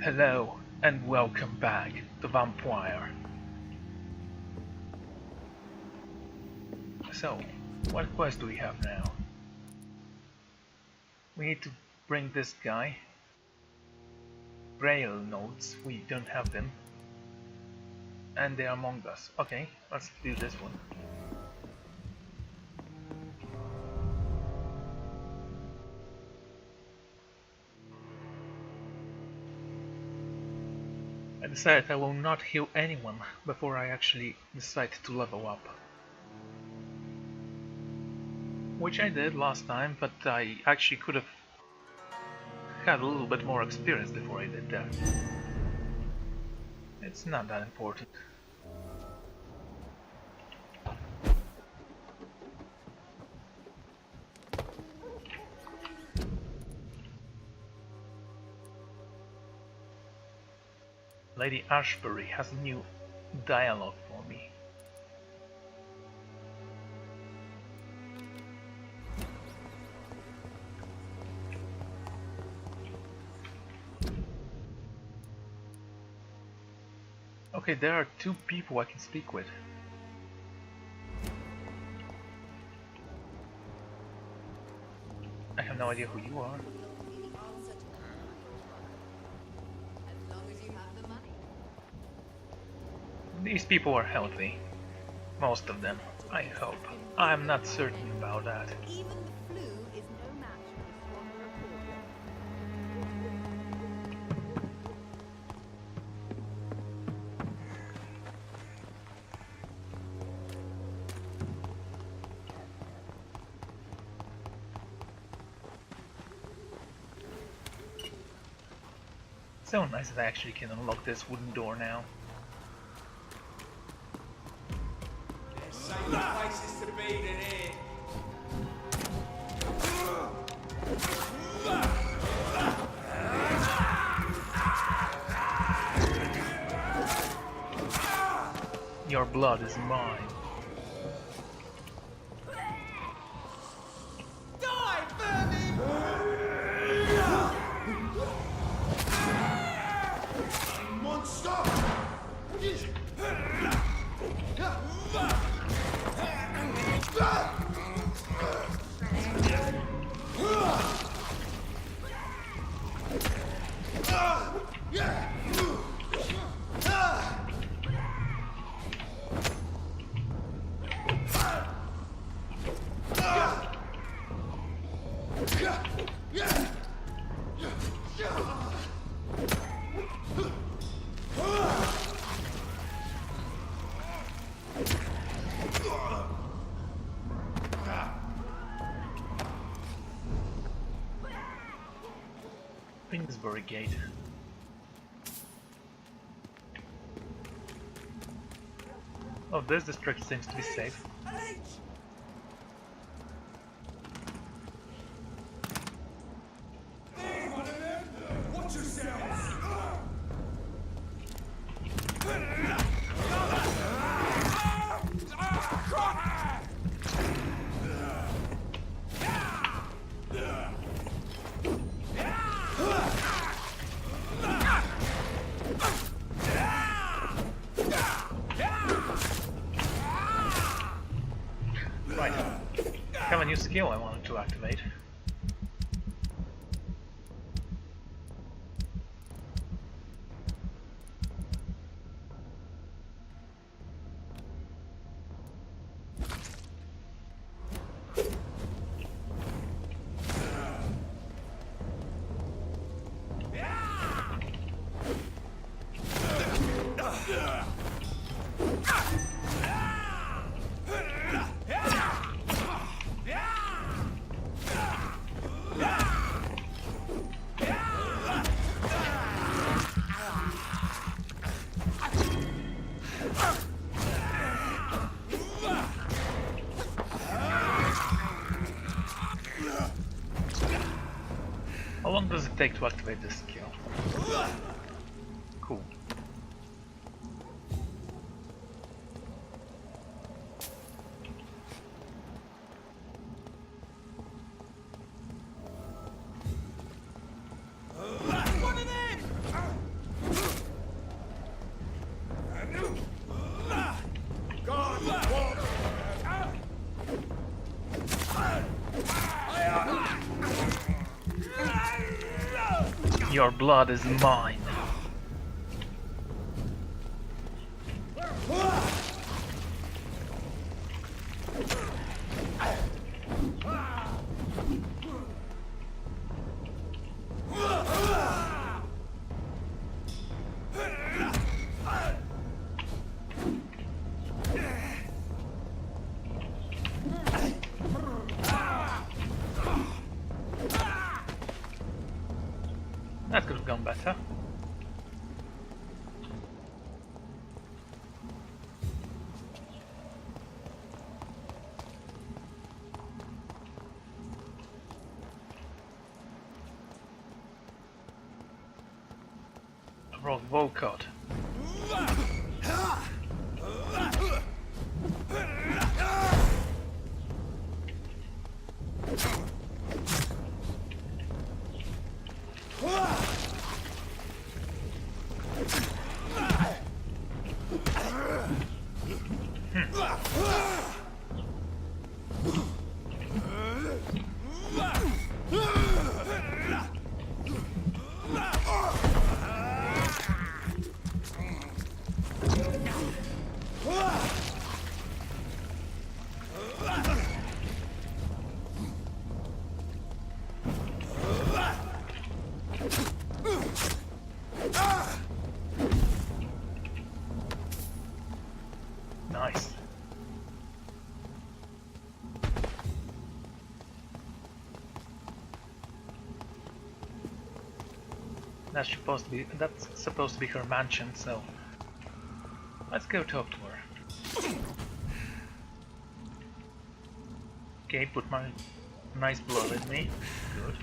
Hello and welcome back to Vampyr. So, what quest do we have now? We need to bring this guy. Braille notes, we don't have them. And they are among us. Okay, let's do this one. I decided I will not heal anyone before I actually decide to level up. Which I did last time, but I actually could have had a little bit more experience before I did that. It's not that important. Lady Ashbury has a new dialogue for me. Okay, there are two people I can speak with. I have no idea who you are. These people are healthy. Most of them, I hope. I'm not certain about that. Even the flu is no match for the swan reporter. So nice that I actually can unlock this wooden door now. Places to be than here. Your blood is mine. Die, vermin! Monster! Finsbury Gate. Oh, this district seems to be safe. Watch yourselves! Right. Have a new skill I wanted to activate. How long does it take to activate this skill? Cool. One of them! Your blood is mine. That could have gone better. Rock Volcott. Nice. That's supposed to be her mansion, so let's go talk to her. Okay, put my nice blood in me. Good.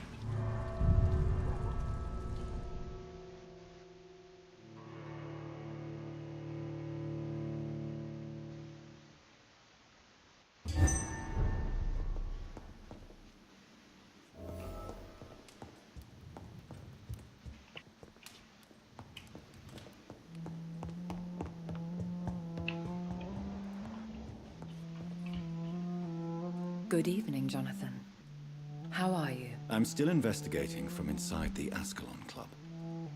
Good evening, Jonathan. How are you? I'm still investigating from inside the Ascalon Club.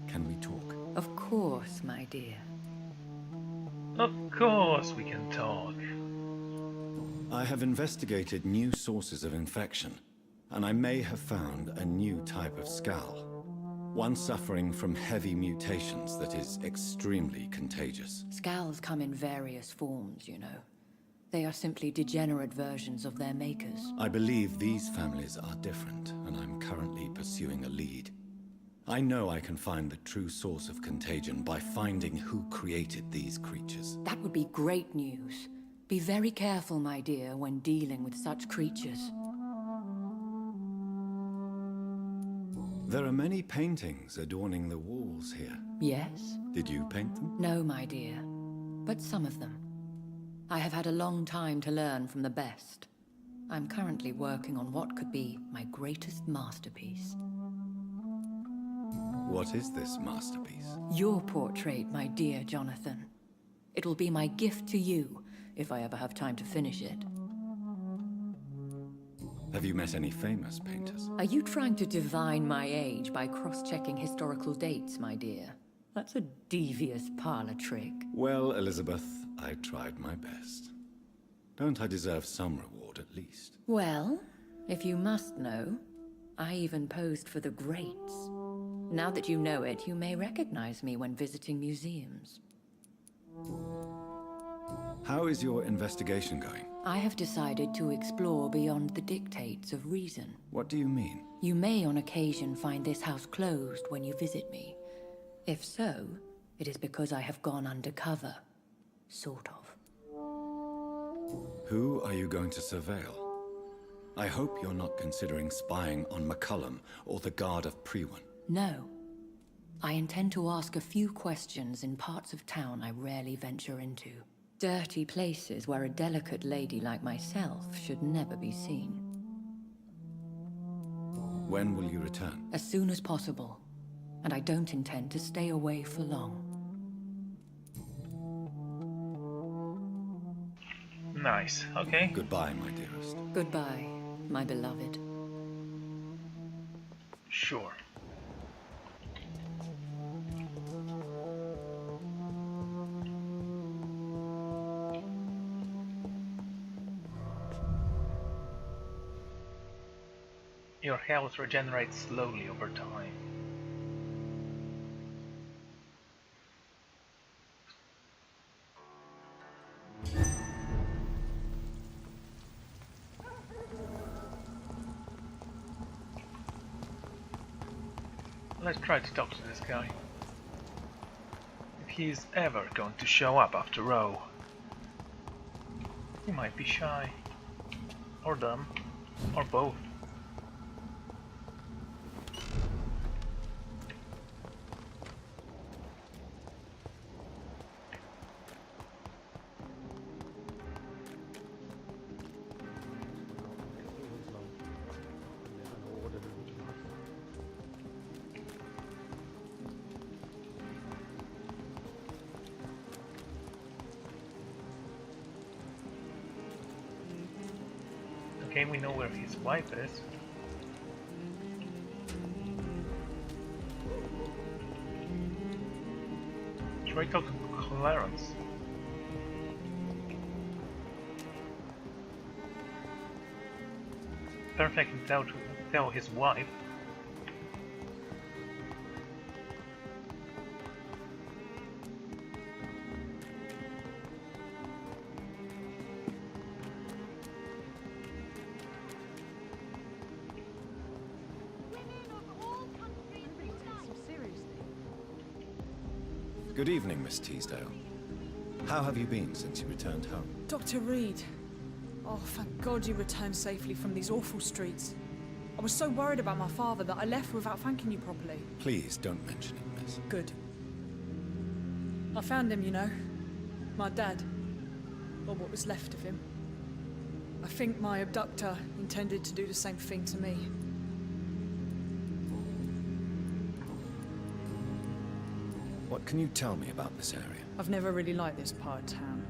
Can we talk? Of course, my dear. Of course we can talk. I have investigated new sources of infection, and I may have found a new type of Skal. One suffering from heavy mutations that is extremely contagious. Skals come in various forms, you know. They are simply degenerate versions of their makers. I believe these families are different, and I'm currently pursuing a lead. I know I can find the true source of contagion by finding who created these creatures. That would be great news. Be very careful, my dear, when dealing with such creatures. There are many paintings adorning the walls here. Yes? Did you paint them? No, my dear. But some of them. I have had a long time to learn from the best. I'm currently working on what could be my greatest masterpiece. What is this masterpiece? Your portrait, my dear Jonathan. It will be my gift to you, if I ever have time to finish it. Have you met any famous painters? Are you trying to divine my age by cross-checking historical dates, my dear? That's a devious parlor trick. Well, Elizabeth, I tried my best. Don't I deserve some reward at least? Well, if you must know, I even posed for the greats. Now that you know it, you may recognize me when visiting museums. How is your investigation going? I have decided to explore beyond the dictates of reason. What do you mean? You may on occasion find this house closed when you visit me. If so, it is because I have gone undercover. Sort of. Who are you going to surveil? I hope you're not considering spying on McCullum or the Guard of Priwen. No. I intend to ask a few questions in parts of town I rarely venture into. Dirty places where a delicate lady like myself should never be seen. When will you return? As soon as possible. And I don't intend to stay away for long. Nice, okay. Goodbye, my dearest. Goodbye, my beloved. Sure. Your health regenerates slowly over time. Let's try to talk to this guy. If he's ever going to show up after all. He might be shy. Or dumb. Or both. Okay, we know where his wife is. Try talking to Clarence. Perfect to tell his wife. Good evening, Miss Teasdale. How have you been since you returned home? Dr. Reid. Oh, thank God you returned safely from these awful streets. I was so worried about my father that I left without thanking you properly. Please don't mention it, miss. Good. I found him, you know. My dad. Or what was left of him. I think my abductor intended to do the same thing to me. What can you tell me about this area? I've never really liked this part of town.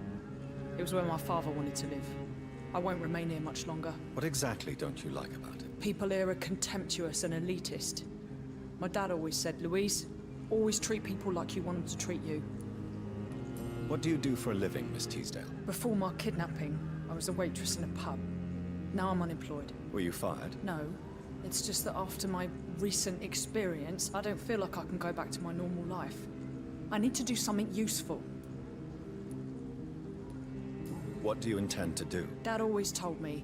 It was where my father wanted to live. I won't remain here much longer. What exactly don't you like about it? People here are contemptuous and elitist. My dad always said, Louise, always treat people like you want them to treat you. What do you do for a living, Miss Teasdale? Before my kidnapping, I was a waitress in a pub. Now I'm unemployed. Were you fired? No, it's just that after my recent experience, I don't feel like I can go back to my normal life. I need to do something useful. What do you intend to do? Dad always told me,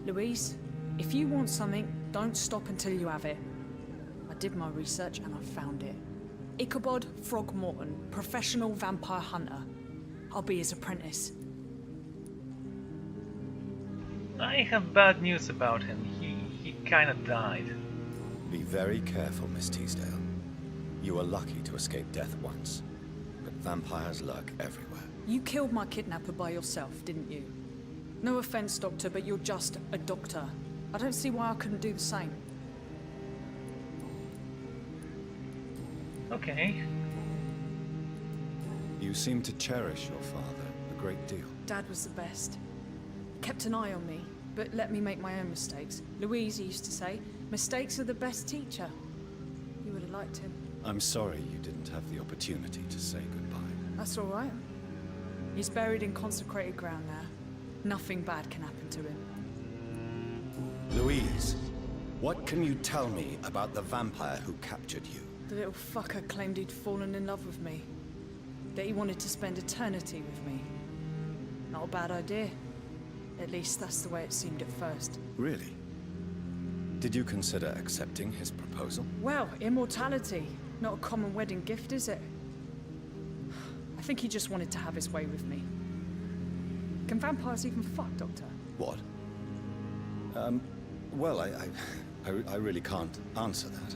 Louise, if you want something, don't stop until you have it. I did my research and I found it. Ichabod Throgmorton, professional vampire hunter. I'll be his apprentice. I have bad news about him. He kinda died. Be very careful, Miss Teasdale. You were lucky to escape death once, but vampires lurk everywhere. You killed my kidnapper by yourself, didn't you? No offense, Doctor, but you're just a doctor. I don't see why I couldn't do the same. Okay. You seem to cherish your father a great deal. Dad was the best. Kept an eye on me, but let me make my own mistakes. Louise used to say, mistakes are the best teacher. You would have liked him. I'm sorry you didn't have the opportunity to say goodbye. That's all right. He's buried in consecrated ground now. Nothing bad can happen to him. Louise, what can you tell me about the vampire who captured you? The little fucker claimed he'd fallen in love with me. That he wanted to spend eternity with me. Not a bad idea. At least that's the way it seemed at first. Really? Did you consider accepting his proposal? Well, immortality. Not a common wedding gift, is it? I think he just wanted to have his way with me. Can vampires even fuck, Doctor? What? Well, I really can't answer that.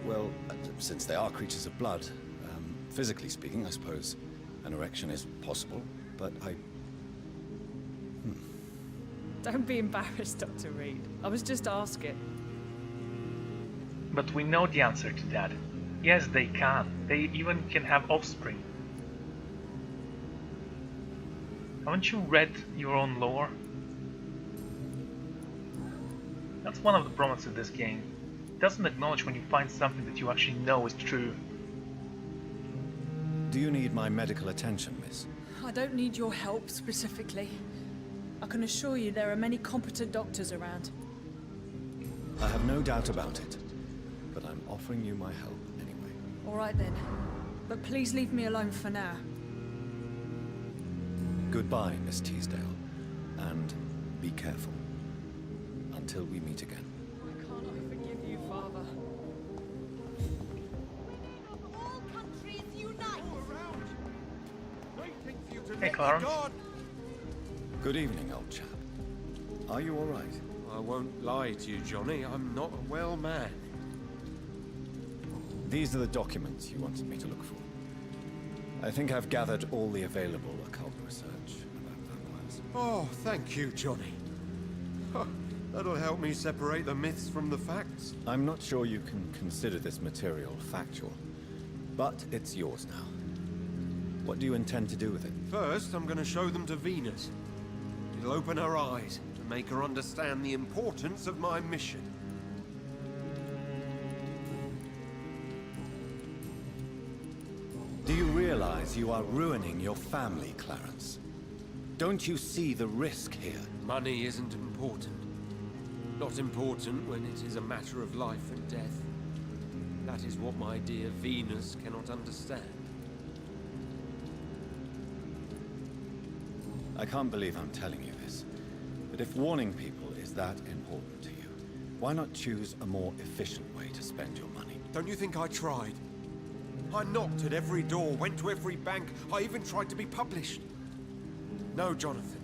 Well, since they are creatures of blood, physically speaking, I suppose an erection is possible, but Don't be embarrassed, Dr. Reid. I was just asking. But we know the answer to that. Yes, they can. They even can have offspring. Haven't you read your own lore? That's one of the problems with this game. It doesn't acknowledge when you find something that you actually know is true. Do you need my medical attention, miss? I don't need your help specifically. I can assure you there are many competent doctors around. I have no doubt about it, but I'm offering you my help anyway. All right then. But please leave me alone for now. Goodbye, Miss Teasdale, and be careful. Until we meet again. Why can't I forgive you, Father? All countries unite! Waiting for you to Hey, let Clarence. me guard. Good evening, old chap. Are you all right? I won't lie to you, Johnny. I'm not a well man. These are the documents you wanted me to look for. I think I've gathered all the available occult research about vampires. Oh, thank you, Johnny. That'll help me separate the myths from the facts. I'm not sure you can consider this material factual, but it's yours now. What do you intend to do with it? First, I'm going to show them to Venus. It'll open her eyes to make her understand the importance of my mission. Do you realize you are ruining your family, Clarence? Don't you see the risk here? Money isn't important. Not important when it is a matter of life and death. That is what my dear Venus cannot understand. I can't believe I'm telling you this, but if warning people is that important to you, why not choose a more efficient way to spend your money? Don't you think I tried? I knocked at every door, went to every bank, I even tried to be published. No, Jonathan.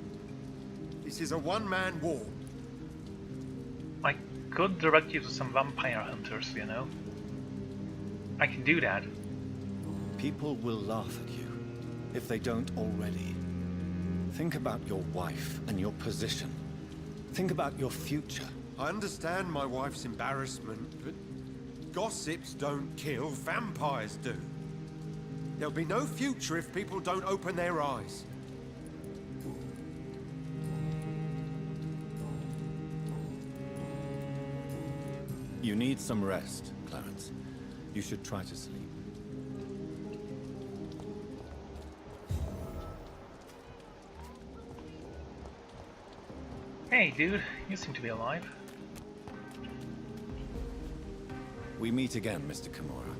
This is a one-man war. I could direct you to some vampire hunters, you know. I can do that. People will laugh at you, if they don't already. Think about your wife and your position. Think about your future. I understand my wife's embarrassment, but gossips don't kill, vampires do. There'll be no future if people don't open their eyes. You need some rest, Clarence. You should try to sleep. Hey, dude, you seem to be alive. We meet again, Mr. Kimura,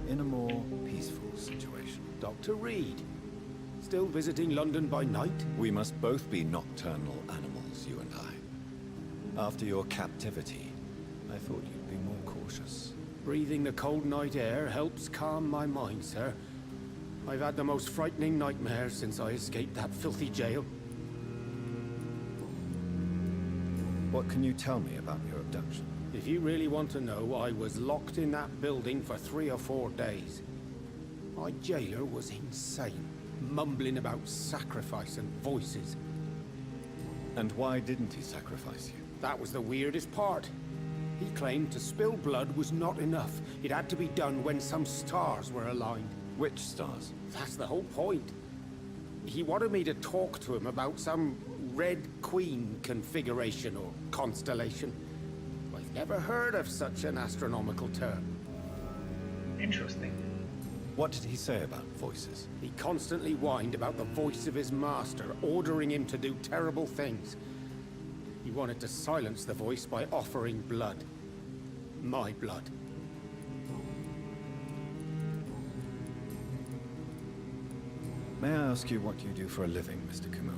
in a more peaceful situation. Dr. Reid. Still visiting London by night? We must both be nocturnal animals, you and I. After your captivity, I thought you'd be more cautious. Breathing the cold night air helps calm my mind, sir. I've had the most frightening nightmares since I escaped that filthy jail. What can you tell me about your abduction? If you really want to know, I was locked in that building for 3 or 4 days. My jailer was insane, mumbling about sacrifice and voices. And why didn't he sacrifice you? That was the weirdest part. He claimed to spill blood was not enough. It had to be done when some stars were aligned. Which stars? That's the whole point. He wanted me to talk to him about some Red Queen configuration or constellation. I've never heard of such an astronomical term. Interesting. What did he say about voices? He constantly whined about the voice of his master, ordering him to do terrible things. He wanted to silence the voice by offering blood. My blood. May I ask you what you do for a living, Mr. Kimura?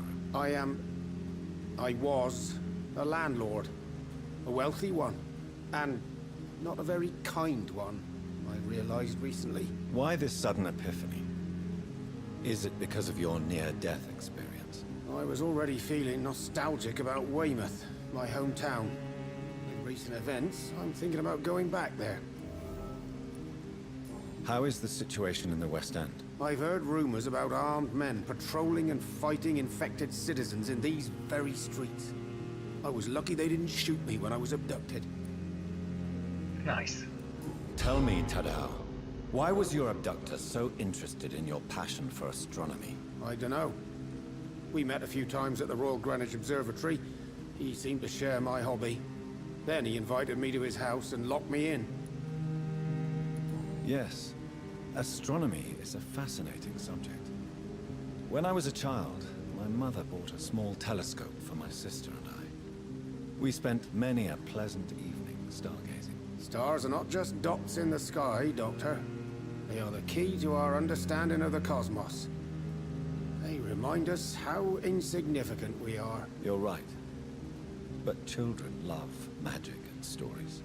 I was a landlord. A wealthy one. And not a very kind one, I realized recently. Why this sudden epiphany? Is it because of your near-death experience? I was already feeling nostalgic about Weymouth, my hometown. In recent events, I'm thinking about going back there. How is the situation in the West End? I've heard rumors about armed men patrolling and fighting infected citizens in these very streets. I was lucky they didn't shoot me when I was abducted. Nice. Tell me, Tadao, why was your abductor so interested in your passion for astronomy? I dunno. We met a few times at the Royal Greenwich Observatory. He seemed to share my hobby. Then he invited me to his house and locked me in. Yes, astronomy is a fascinating subject. When I was a child, my mother bought a small telescope for my sister and I. We spent many a pleasant evening stargazing. Stars are not just dots in the sky, Doctor. They are the key to our understanding of the cosmos. They remind us how insignificant we are. You're right. But children love magic and stories.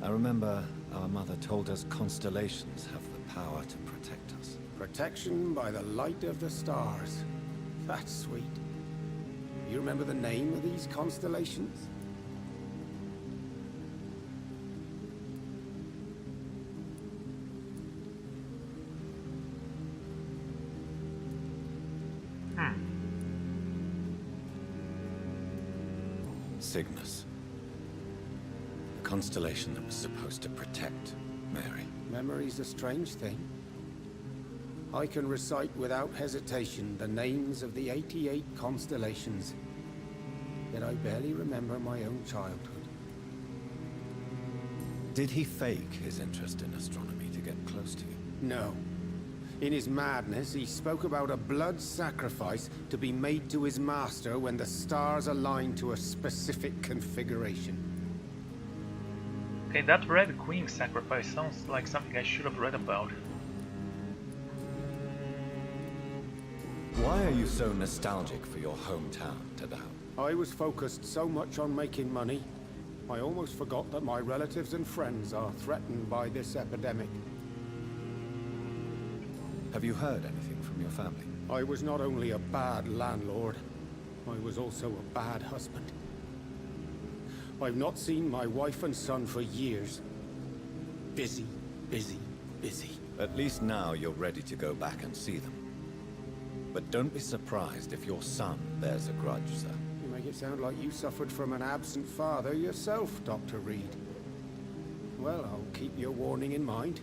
I remember our mother told us constellations have the power to protect us. Protection by the light of the stars. That's sweet. You remember the name of these constellations? Cygnus. The constellation that was supposed to protect Mary. Memory's a strange thing. I can recite without hesitation the names of the 88 constellations. Yet I barely remember my own childhood. Did he fake his interest in astronomy to get close to you? No. In his madness, he spoke about a blood sacrifice to be made to his master when the stars align to a specific configuration. Okay, that Red Queen sacrifice sounds like something I should have read about. Why are you so nostalgic for your hometown, Tadao? I was focused so much on making money, I almost forgot that my relatives and friends are threatened by this epidemic. Have you heard anything from your family? I was not only a bad landlord, I was also a bad husband. I've not seen my wife and son for years. Busy, busy, busy. At least now you're ready to go back and see them. But don't be surprised if your son bears a grudge, sir. You make it sound like you suffered from an absent father yourself, Dr. Reid. Well, I'll keep your warning in mind.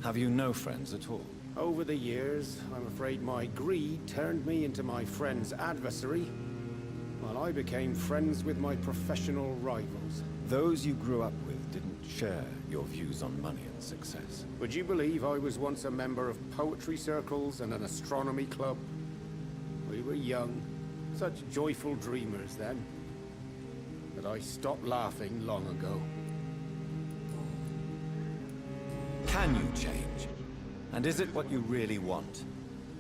Have you no friends at all? Over the years, I'm afraid my greed turned me into my friend's adversary, while I became friends with my professional rivals. Those you grew up with didn't share your views on money and success. Would you believe I was once a member of poetry circles and an astronomy club? We were young, such joyful dreamers then. But I stopped laughing long ago. Can you change? And is it what you really want?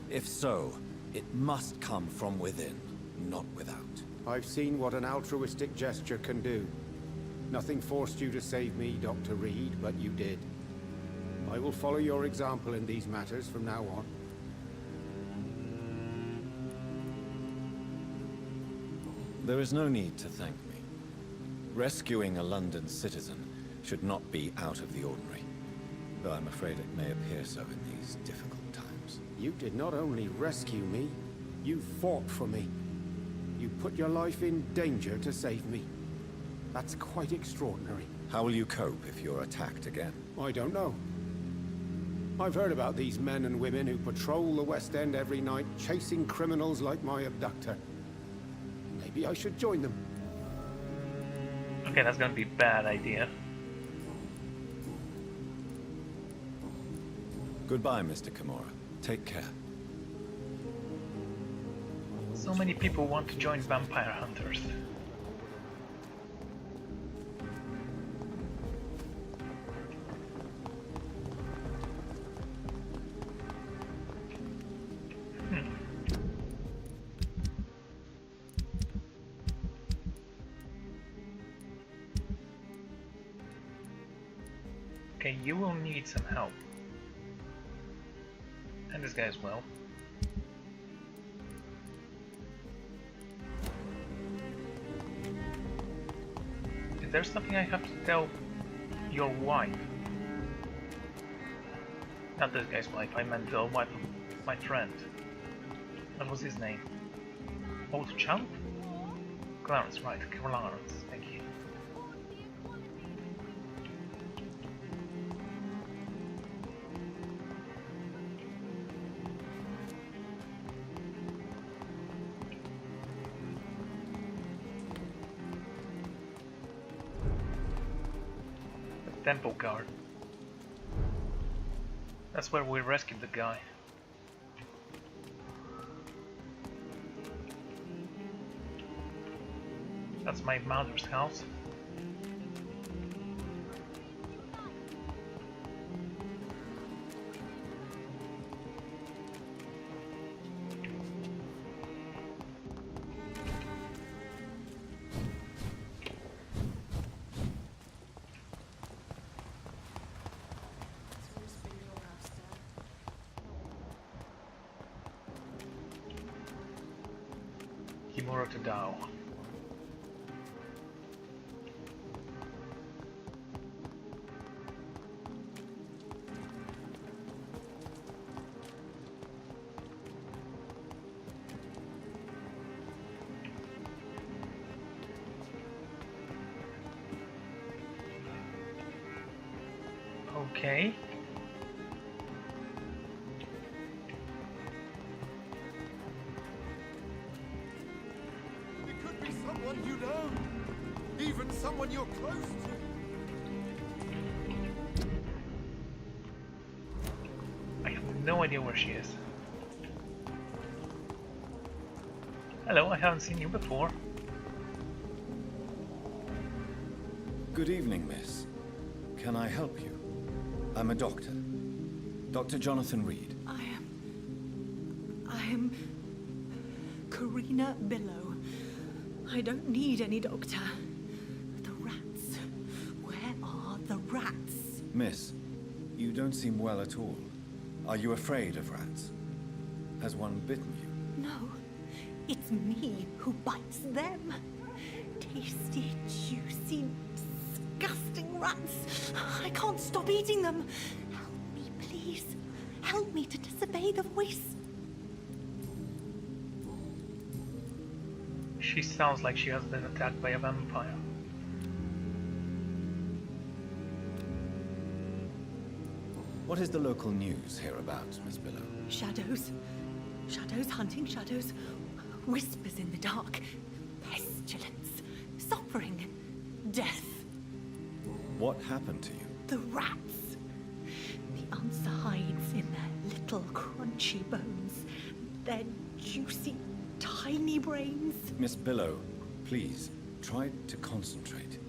If so, it must come from within, not without. I've seen what an altruistic gesture can do. Nothing forced you to save me, Dr. Reid, but you did. I will follow your example in these matters from now on. There is no need to thank me. Rescuing a London citizen should not be out of the ordinary, though I'm afraid it may appear so in these difficult times. You did not only rescue me, you fought for me. You put your life in danger to save me. That's quite extraordinary. How will you cope if you're attacked again? I don't know. I've heard about these men and women who patrol the West End every night, chasing criminals like my abductor. Maybe I should join them. Okay, that's gonna be a bad idea. Goodbye, Mr. Kimura. Take care. So many people want to join vampire hunters. Okay, you will need some help. And this guy as well. Is there something I have to tell your wife? Not this guy's wife, I meant the wife of my friend. What was his name? Old Chump? Clarence, right, Clarence, thank you. Temple guard. That's where we rescued the guy. That's my mother's house. Kimura to Dao. Okay. It could be someone you know. Even someone you're close to. I have no idea where she is. Hello, I haven't seen you before. Good evening, miss. Can I help you? I'm a doctor. Dr. Jonathan Reid. I am Karina Billow. I don't need any doctor. The rats. Where are the rats? Miss, you don't seem well at all. Are you afraid of rats? Has one bitten you? No, it's me who bites them. Tasty, juicy, disgusting rats. I can't stop eating them. Help me, please. Help me to disobey the voice. She sounds like she has been attacked by a vampire. What is the local news hereabouts, Miss Billow? Shadows. Shadows hunting shadows. Whispers in the dark. Pestilence. Suffering. Death. What happened to you? The rats. The answer hides in their little crunchy bones. Their juicy, tiny brains. Miss Billow, please, try to concentrate.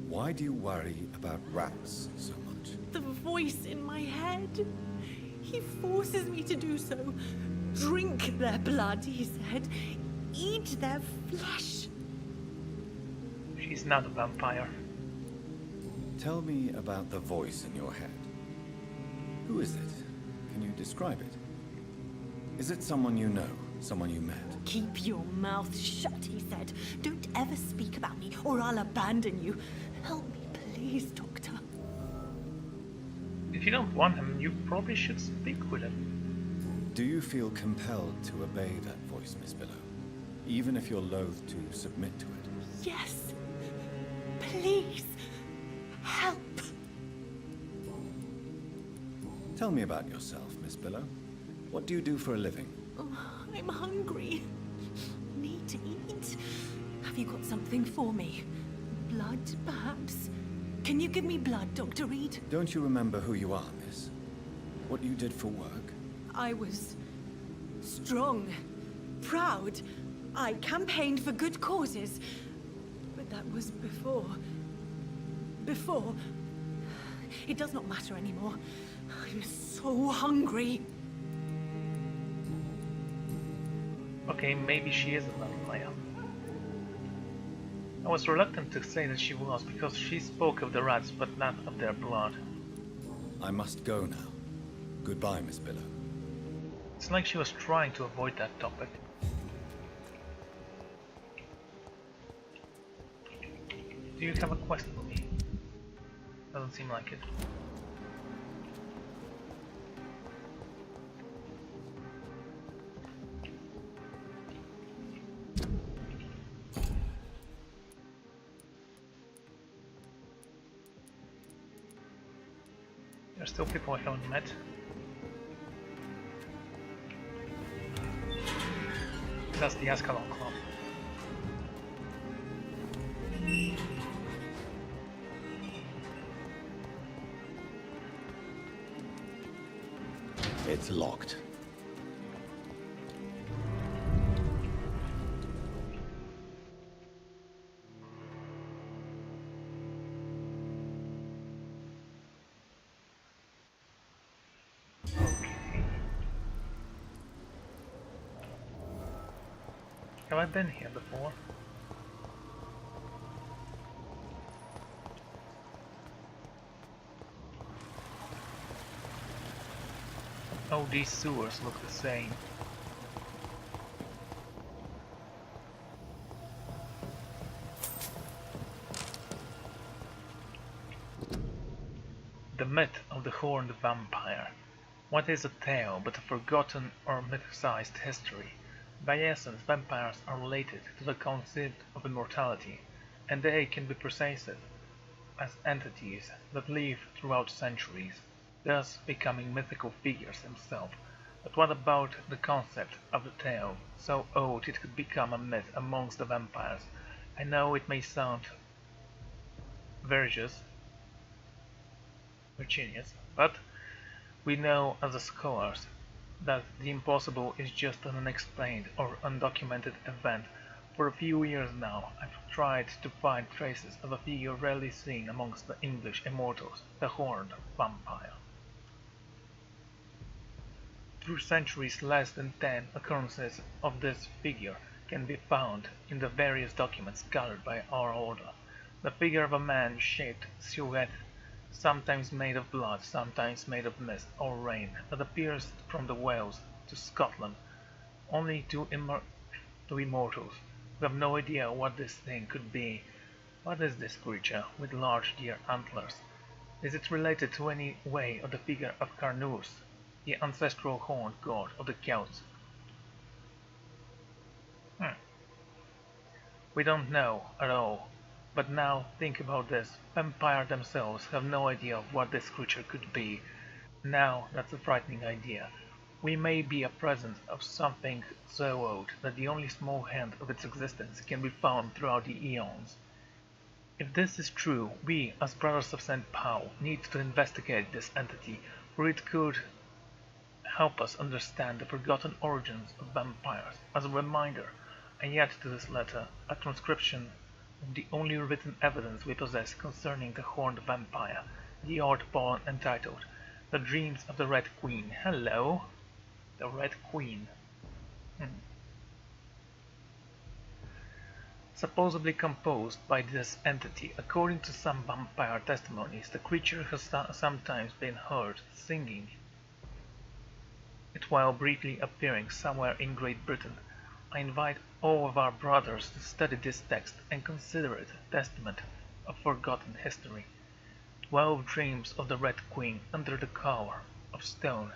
Why do you worry about rats so much? The voice in my head. He forces me to do so. Drink their blood, he said. Eat their flesh. She's not a vampire. Tell me about the voice in your head. Who is it? Can you describe it? Is it someone you know? Someone you met? Keep your mouth shut, he said. Don't ever speak about me, or I'll abandon you. Help me, please, Doctor. If you don't want him, you probably should speak with him. Do you feel compelled to obey that voice, Miss Billow? Even if you're loath to submit to it? Yes. Please. Help. Tell me about yourself, Miss Billow. What do you do for a living? Oh, I'm hungry. Need to eat. Have you got something for me? Blood, perhaps? Can you give me blood, Dr. Reid? Don't you remember who you are, miss? What you did for work? I was strong, proud. I campaigned for good causes. But that was before. Before. It does not matter anymore. I'm so hungry. Okay, maybe she is a vampire. I was reluctant to say that she was, because she spoke of the rats, but not of their blood. I must go now. Goodbye, Miss Billow. It's like she was trying to avoid that topic. Do you have a quest for me? Doesn't seem like it. There's still people I haven't met. That's the Ascalon Club. It's locked. Have I been here before? Oh, these sewers look the same. of the horned vampire. What is a tale but a forgotten or mythicized history? By essence, vampires are related to the concept of immortality, and they can be perceived as entities that live throughout centuries, thus becoming mythical figures themselves. But what about the concept of the tale, so old it could become a myth amongst the vampires? I know it may sound vergenius, but we know as scholars that the impossible is just an unexplained or undocumented event. For a few years now, I've tried to find traces of a figure rarely seen amongst the English immortals, the horned vampire. Through centuries, less than 10 occurrences of this figure can be found in the various documents gathered by our order. The figure of a man-shaped silhouette, sometimes made of blood, sometimes made of mist or rain, that appears from the Wales to Scotland, only to immortals who have no idea what this thing could be. What is this creature with large deer antlers? Is it related to any way of the figure of Carnus, the ancestral horned god of the Celts? We don't know at all. But now think about this. Vampires themselves have no idea of what this creature could be. Now that's a frightening idea. We may be a presence of something so old that the only small hint of its existence can be found throughout the eons. If this is true, we, as Brothers of St. Paul, need to investigate this entity, for it could help us understand the forgotten origins of vampires. As a reminder, I add to this letter a transcription of the only written evidence we possess concerning the horned vampire, the art poem entitled The Dreams of the Red Queen. Hello! The Red Queen. Supposedly composed by this entity, according to some vampire testimonies, the creature has sometimes been heard singing it while briefly appearing somewhere in Great Britain. I invite all of our brothers to study this text and consider it a testament of forgotten history. 12 dreams of the Red Queen under the cover of stone,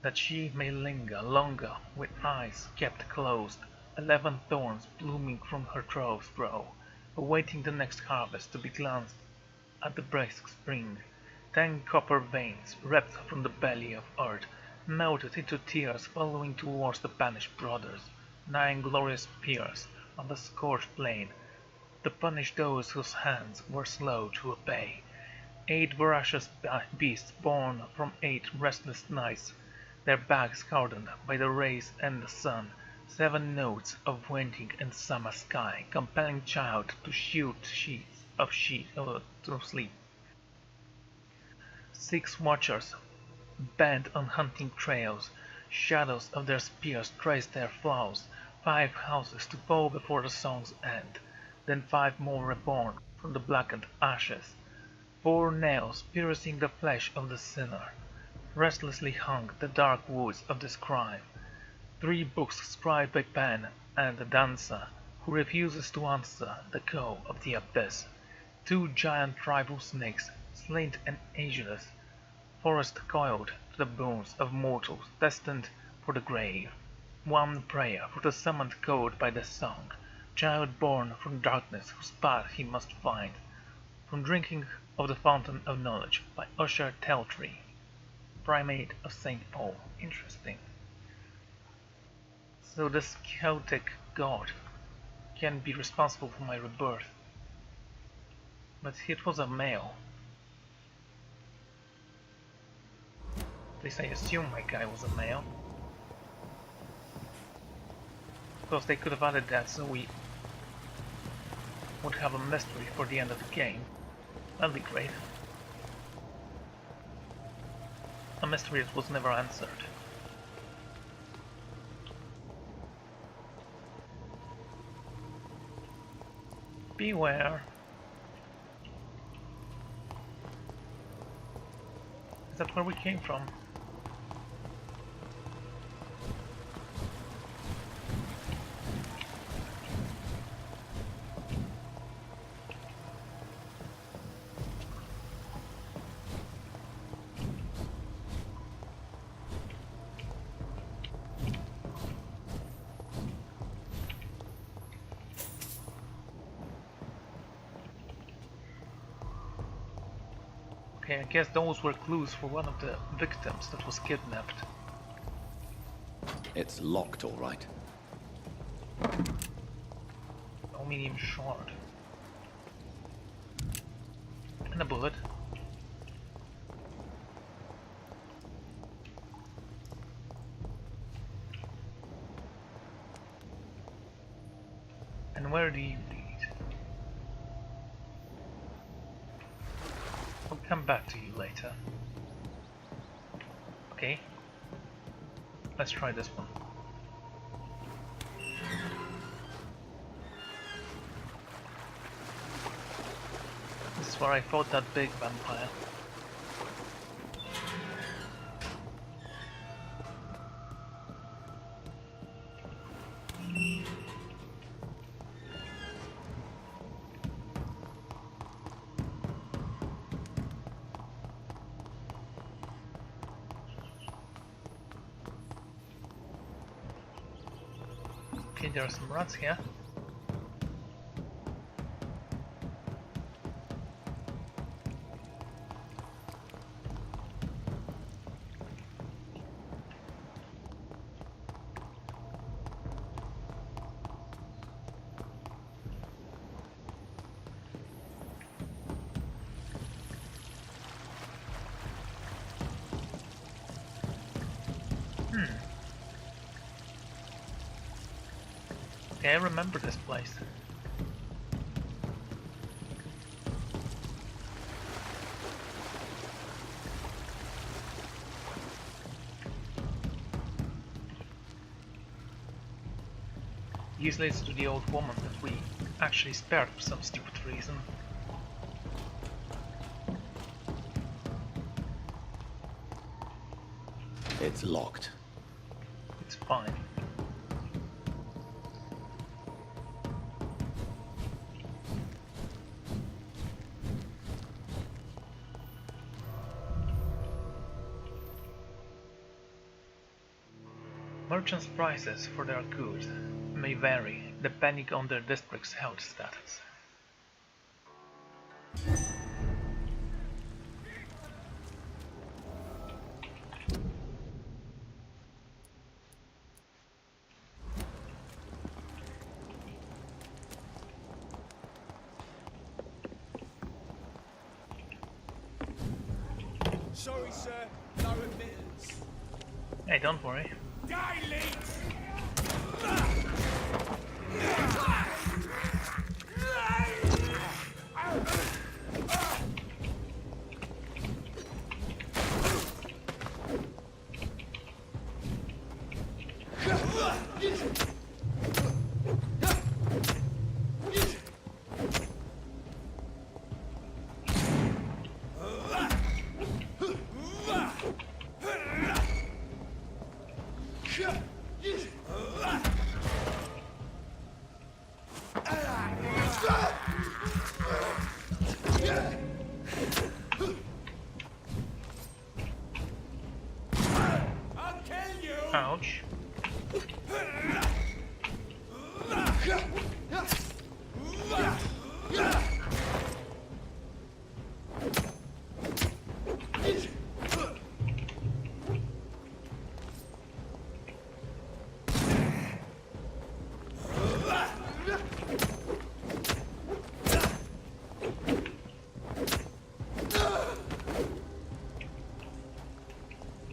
that she may linger longer with eyes kept closed, 11 thorns blooming from her trove's brow, awaiting the next harvest to be glanced at the brisk spring, 10 copper veins wrapped from the belly of earth, melted into tears following towards the banished brothers, 9 glorious spears on the scorched plain, to punish those whose hands were slow to obey, 8 voracious beasts born from 8 restless nights, their backs hardened by the rays and the sun, 7 notes of winding in summer sky, compelling child to shoot sheets of to sleep. 6 watchers bent on hunting trails, shadows of their spears trace their flaws, 5 houses to fall before the song's end, then 5 more reborn from the blackened ashes, 4 nails piercing the flesh of the sinner, restlessly hung the dark woods of this crime, 3 books scribed by Pan and the dancer, who refuses to answer the call of the abyss, 2 giant tribal snakes, slain and ageless, forest coiled to the bones of mortals destined for the grave, 1 prayer for the summoned called by the song, child born from darkness whose path he must find, from drinking of the fountain of knowledge by Usher Teltree, primate of St. Paul. Interesting. So this Celtic god can be responsible for my rebirth, but it was a male. At least I assume my guy was a male. Of course, they could have added that so we would have a mystery for the end of the game. That'd be great. A mystery that was never answered. Beware. Is that where we came from? Okay, I guess those were clues for one of the victims that was kidnapped. It's locked, all right. Aluminium shard. And a bullet. And where do you lead? I'll come back to you later. Okay. Let's try this one. This is where I fought that big vampire. Okay, there are some rats here. Okay, I remember this place. This leads to the old woman that we actually spared for some stupid reason. It's locked. It's fine. Merchants' prices for their goods may vary depending on their district's health status. Sorry, sir. No admittance. Hey, don't worry. Dilate! Ouch.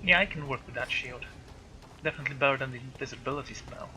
Yeah, I can work with that shield. Definitely better than the invisibility spell.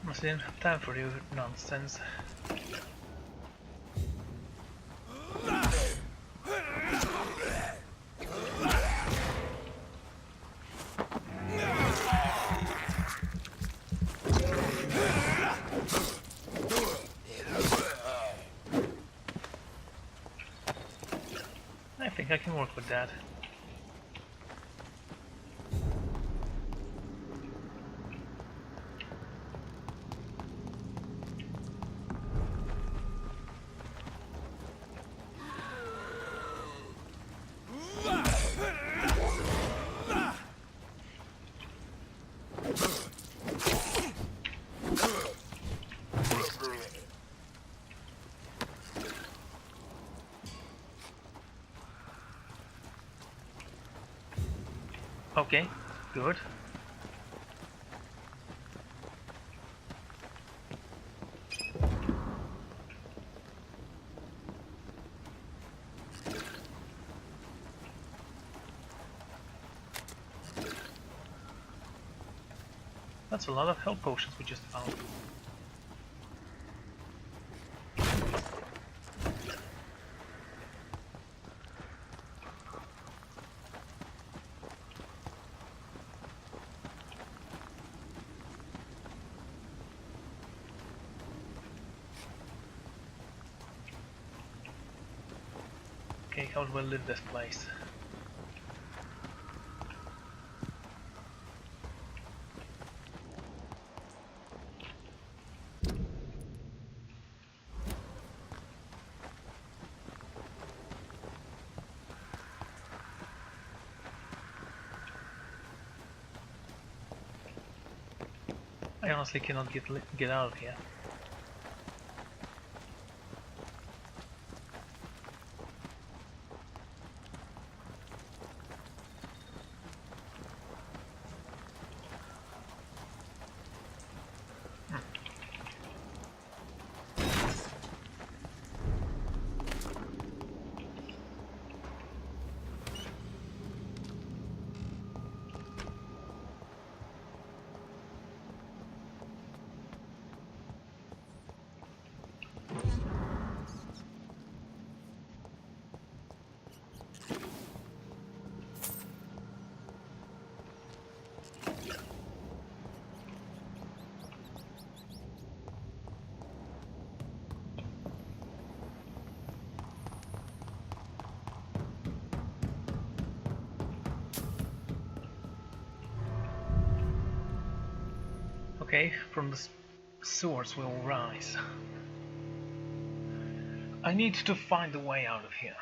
I didn't have time for your nonsense. think I can work with that. Okay, good. That's a lot of health potions we just found. Okay, how do I leave this place? I honestly cannot get out of here. Okay, from the sewers we will rise. I need to find a way out of here.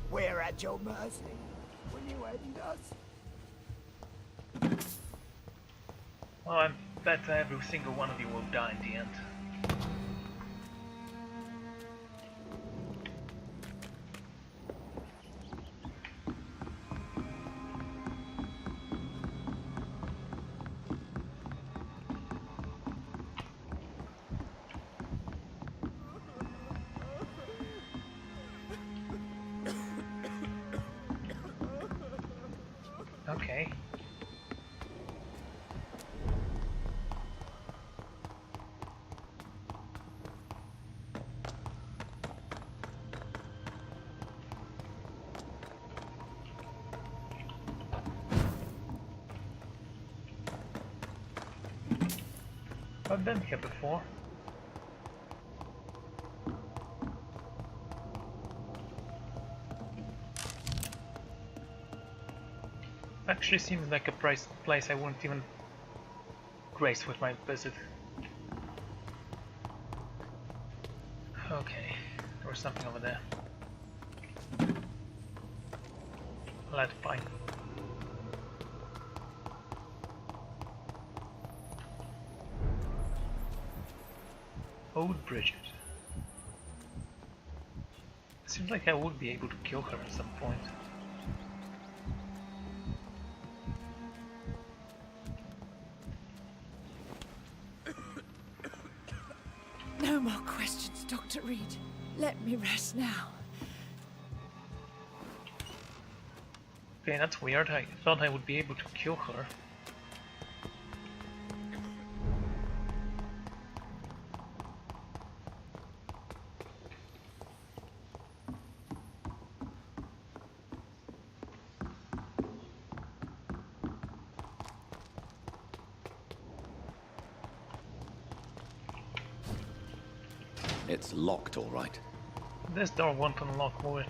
We're at your mercy when you end us. Well, I bet every single one of you will die in the end. Okay. I've been here before. Actually seems like a place I wouldn't even grace with my visit. Okay, there was something over there. Lead pipe. Old Bridget. Seems like I would be able to kill her at some point. No more questions, Dr. Reid. Let me rest now. Okay, that's weird. I thought I would be able to kill her. It's locked, all right. This door won't unlock, will it?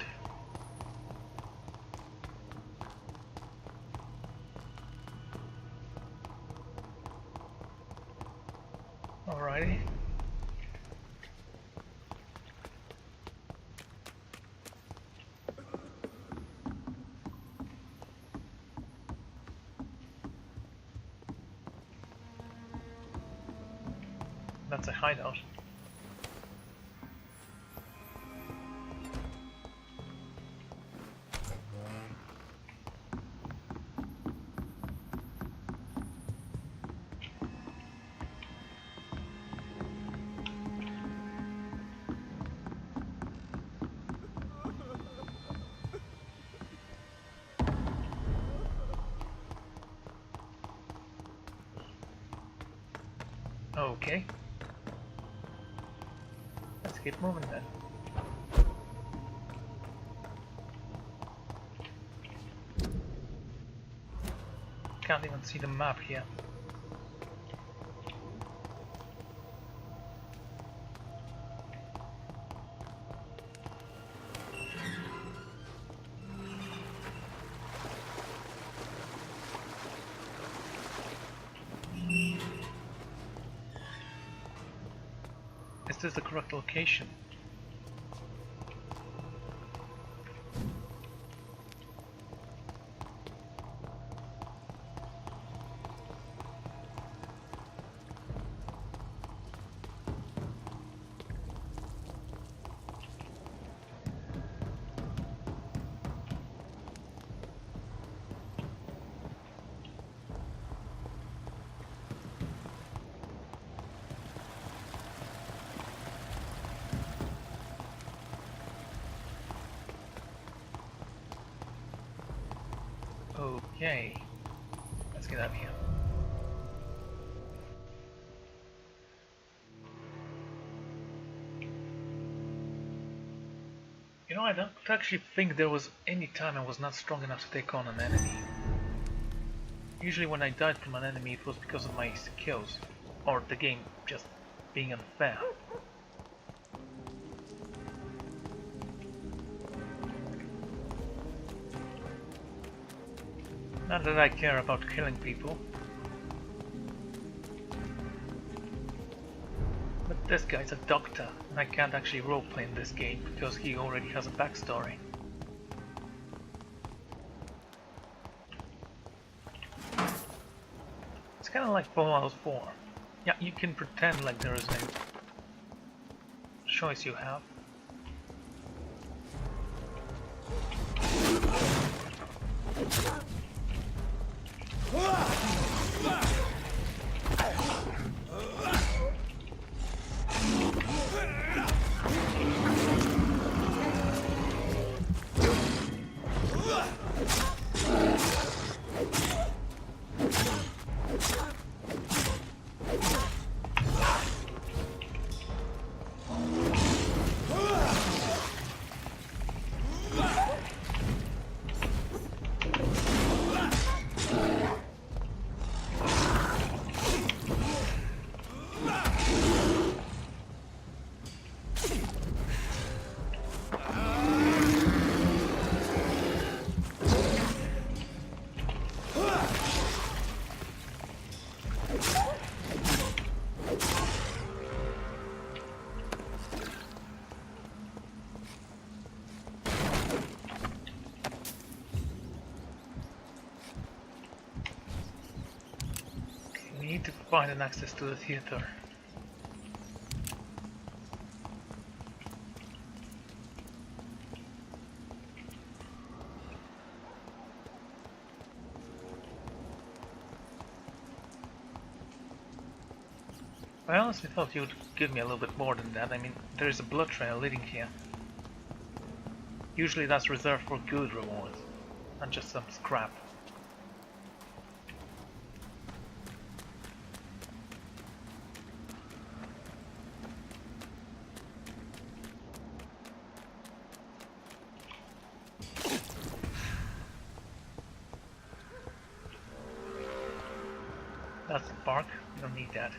Alrighty. That's a hideout. Okay. Let's keep moving then. Can't even see the map here. Is this the correct location? Okay, let's get out of here. You know, I don't actually think there was any time I was not strong enough to take on an enemy. Usually when I died from an enemy it was because of my skills, or the game just being unfair. Not that I care about killing people. But this guy's a doctor, and I can't actually roleplay in this game because he already has a backstory. It's kinda like Fallout 4. Yeah, you can pretend like there is no choice you have. We need to find an access to the theater. I honestly thought you would give me a little bit more than that. I mean, there is a blood trail leading here. Usually that's reserved for good rewards, not just some scrap. That's the bark, we don't need that.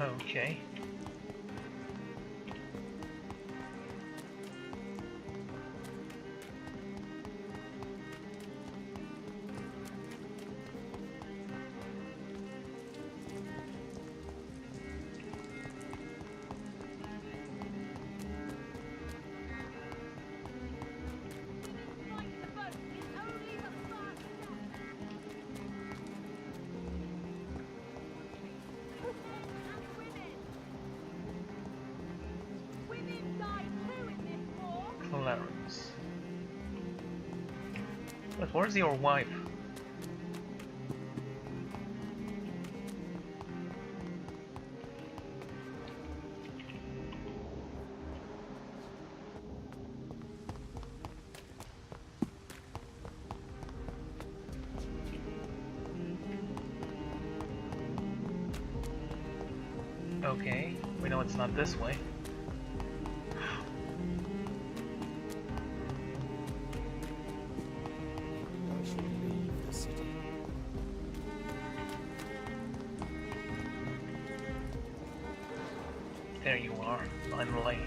Okay. Clarence. But where's your wife? Okay, we know it's not this way. I should leave the city. There you are, finally.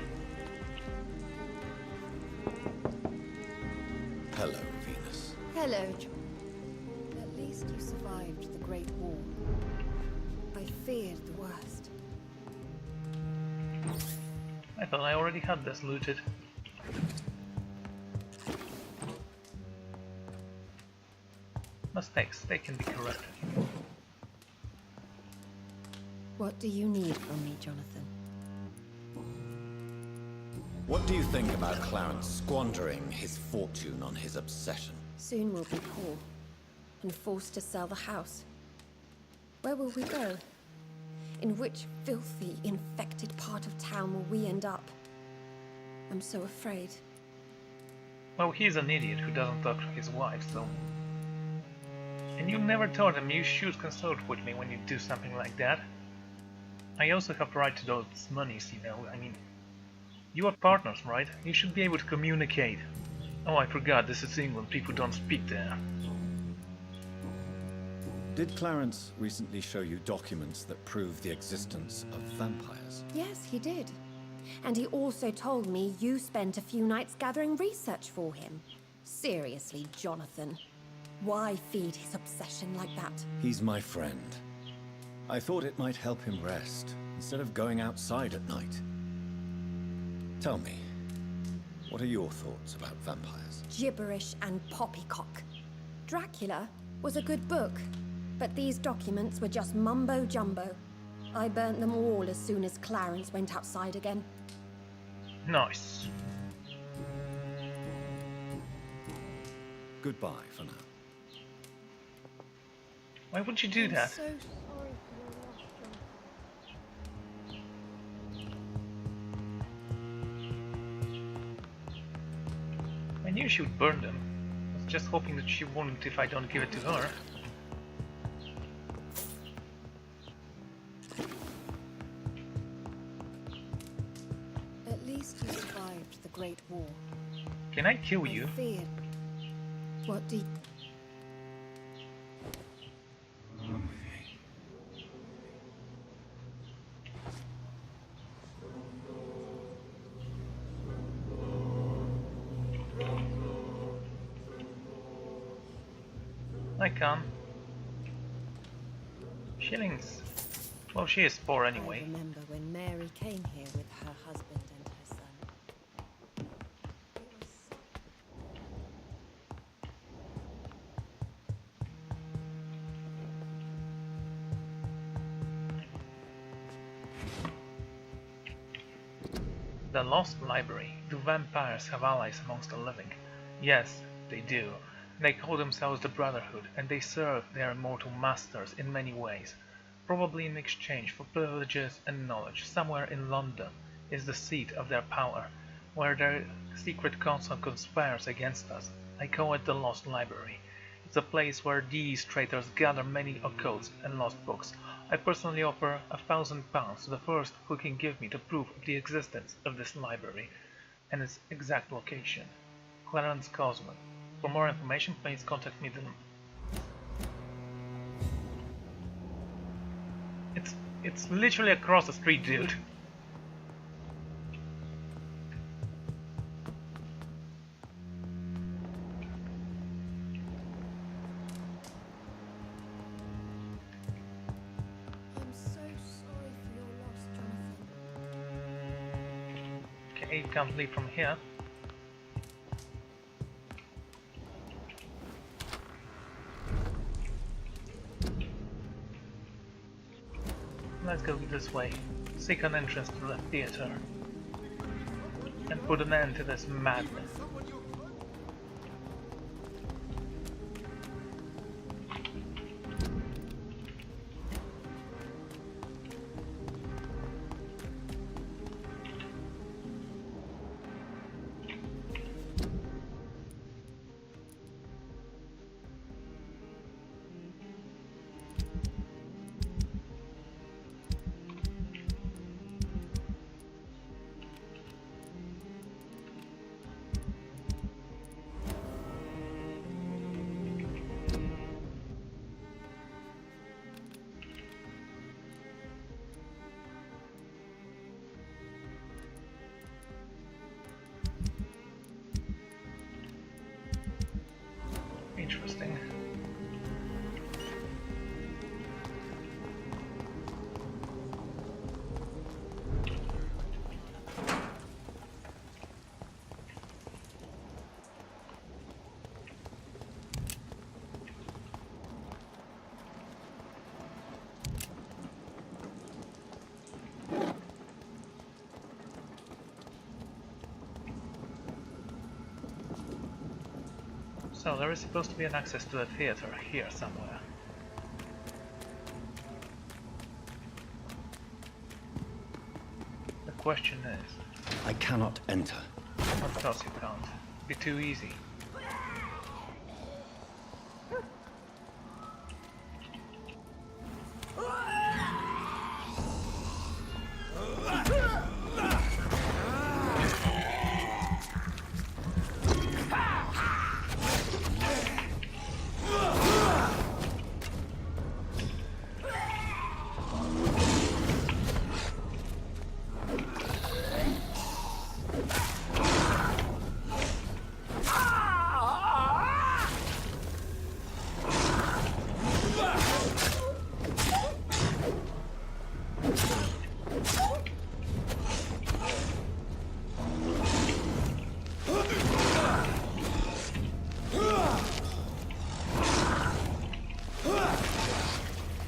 Hello, Venus. Hello, John. At least you survived the Great War. I feared the worst. I thought I already had this looted. Mistakes, they can be corrected. What do you need from me, Jonathan? What do you think about Clarence squandering his fortune on his obsession? Soon we'll be poor and forced to sell the house. Where will we go? In which filthy, infected part of town will we end up? I'm so afraid. Well, he's an idiot who doesn't talk to his wife, so... And you never told him you should consult with me when you do something like that. I also have right to those monies, you know, I mean... You are partners, right? You should be able to communicate. Oh, I forgot, this is England, people don't speak there. Did Clarence recently show you documents that prove the existence of vampires? Yes, he did. And he also told me you spent a few nights gathering research for him. Seriously, Jonathan. Why feed his obsession like that? He's my friend. I thought it might help him rest, instead of going outside at night. Tell me, what are your thoughts about vampires? Gibberish and poppycock. Dracula was a good book, but these documents were just mumbo-jumbo. I burnt them all as soon as Clarence went outside again. Nice. Goodbye for now. Why would you do that? So sorry for your loss, Jonathan. I knew she would burn them. I was just hoping that she wouldn't if I don't give it to her. At least you survived the Great War. Can I kill you? I feared. What do you... I can. Shillings. Well, she is poor I anyway. remember when Mary came here with her husband and her son. It was The Lost Library. Do vampires have allies amongst the living? Yes, they do. They call themselves the Brotherhood, and they serve their immortal masters in many ways. Probably in exchange for privileges and knowledge. Somewhere in London is the seat of their power, where their secret council conspires against us. I call it the Lost Library. It's a place where these traitors gather many occult and lost books. I personally offer £1,000 to the first who can give me the proof of the existence of this library and its exact location. Clarence Cosman. For more information, please contact me. It's literally across the street, dude. I'm so sorry for your loss, Jonathan. Okay, you can't leave from here. Let's go this way. Seek an entrance to the theater. And put an end to this madness. Interesting. So there is supposed to be an access to the theater here somewhere. The question is... I cannot enter. Of course you can't. It'd be too easy.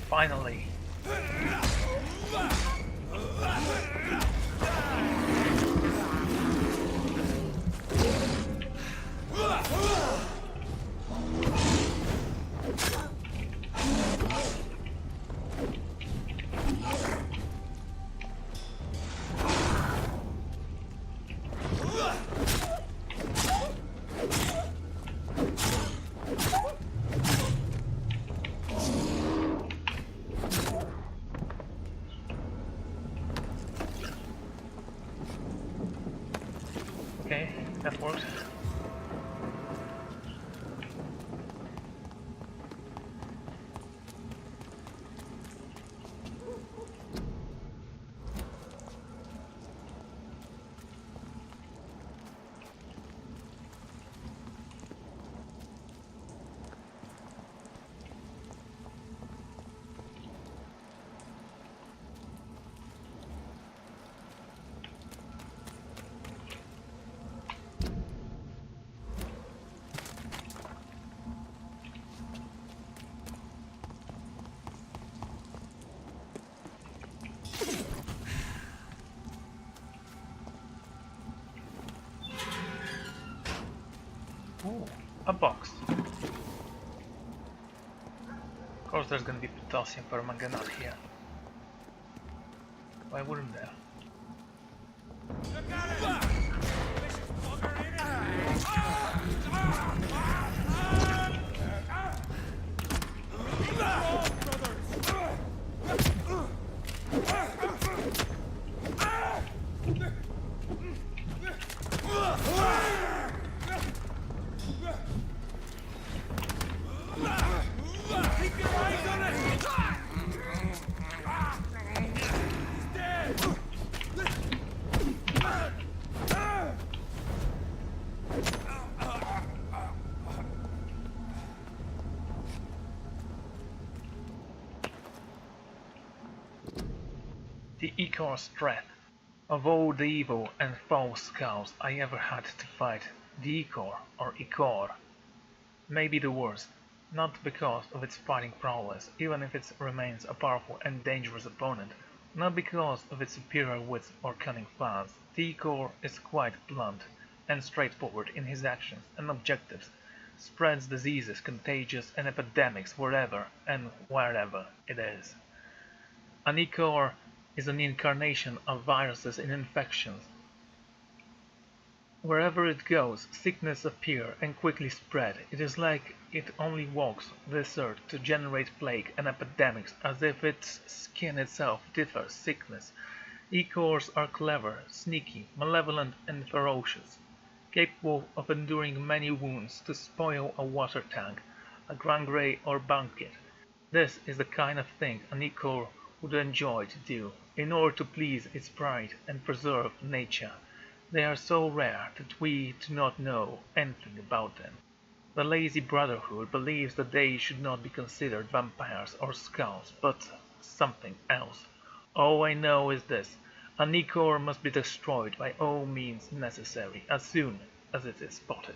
Finally. Okay, that works. Ooh, a box. Of course there's gonna be potassium permanganate here. Why wouldn't there? Ichor's threat. Of all the evil and foul skulls I ever had to fight, the Ichor, or Ichor, may be the worst, not because of its fighting prowess, even if it remains a powerful and dangerous opponent, not because of its superior wits or cunning plans. The Ichor is quite blunt and straightforward in his actions and objectives, spreads diseases, contagious and epidemics wherever and wherever it is. An Ichor is an incarnation of viruses and infections. Wherever it goes, sickness appear and quickly spread. It is like it only walks this earth to generate plague and epidemics, as if its skin itself differs sickness. Ichors are clever, sneaky, malevolent and ferocious, capable of enduring many wounds to spoil a water tank, a grangray or banquet. This is the kind of thing an Ichor would enjoy to do, in order to please its pride and preserve nature. They are so rare that we do not know anything about them. The lazy brotherhood believes that they should not be considered vampires or skulls, but something else. All I know is this: an Ichor must be destroyed by all means necessary as soon as it is spotted.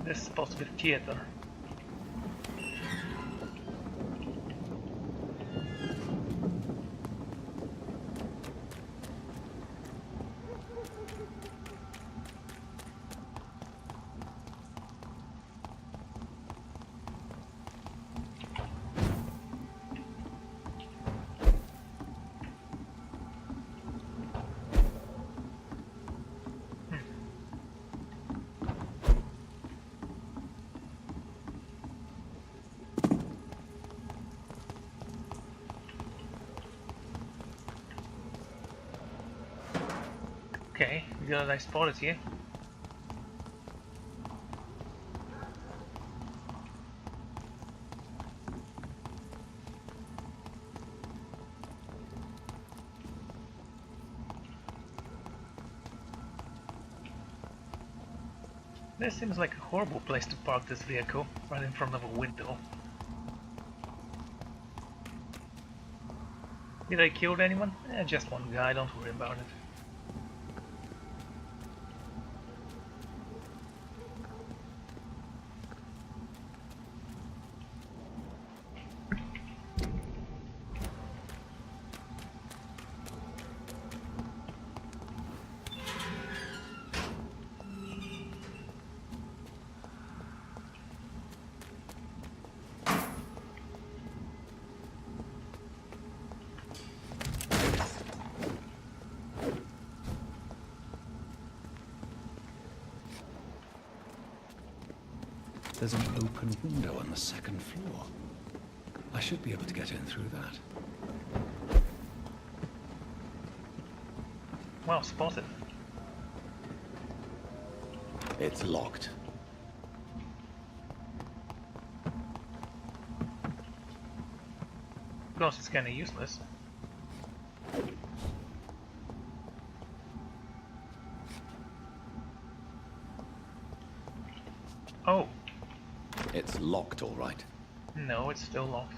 This is supposed to be the theater. Okay, we got a nice spot here. This seems like a horrible place to park this vehicle, right in front of a window. Did I kill anyone? Just one guy, don't worry about it. There's an open window on the second floor. I should be able to get in through that. Well spotted. It's locked. Of course, it's kinda useless. Oh. It's locked, all right. No, it's still locked.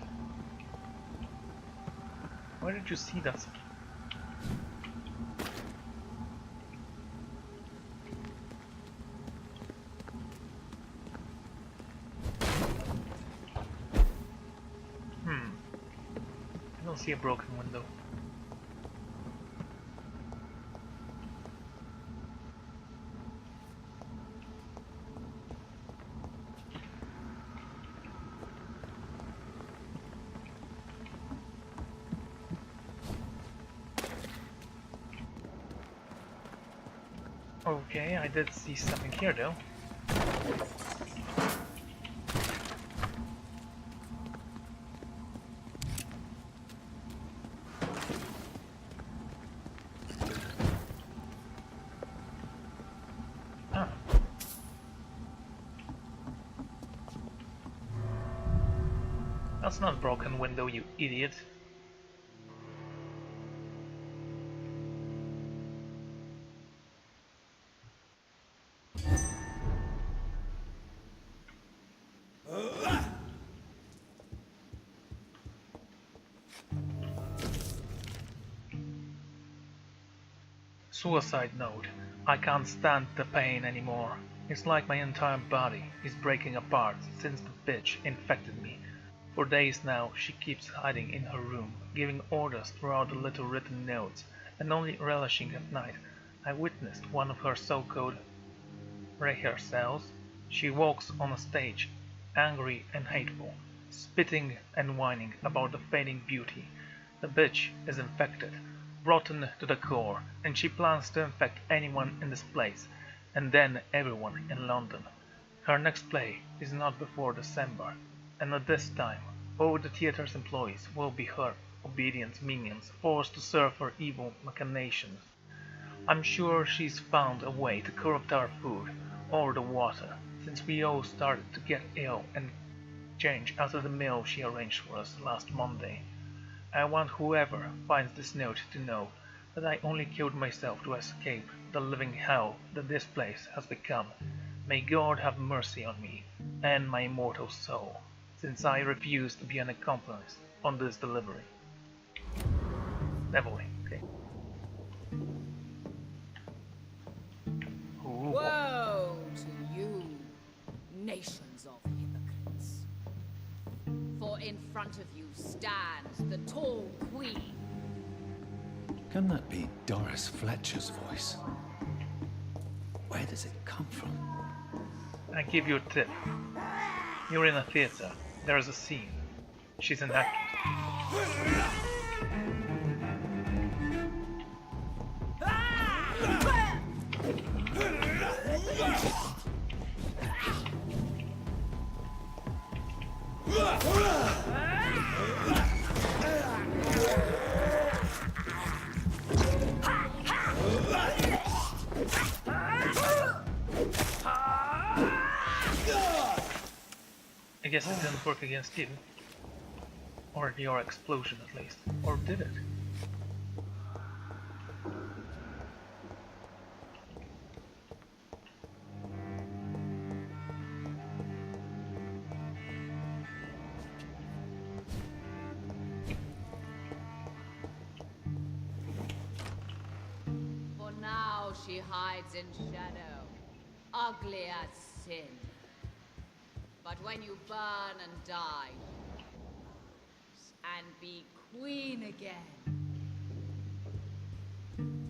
Where did you see that? I don't see a broken window. Okay, I did see something here though. Ah. That's not a broken window, you idiot. Suicide note. I can't stand the pain anymore. It's like my entire body is breaking apart since the bitch infected me. For days now she keeps hiding in her room, giving orders throughout the little written notes, and only relishing at night. I witnessed one of her so-called rehearsals. She walks on a stage, angry and hateful, spitting and whining about the fading beauty. The bitch is infected, rotten to the core, and she plans to infect anyone in this place, and then everyone in London. Her next play is not before December, and at this time, all the theatre's employees will be her obedient minions, forced to serve her evil machinations. I'm sure she's found a way to corrupt our food or the water, since we all started to get ill and change after the meal she arranged for us last Monday. I want whoever finds this note to know that I only killed myself to escape the living hell that this place has become. May God have mercy on me and my immortal soul, since I refuse to be an accomplice on this delivery. Devilly, okay. Ooh. Woe to you, nations of hypocrites. For in front of you stands the tall queen. Can that be Doris Fletcher's voice? Where does it come from? I give you a tip. You're in a theater. There is a scene. She's an actress. I guess it didn't work against you. Or your explosion at least. Or did it? For now she hides in shadow, ugly as sin. But when you burn and die, and be queen again.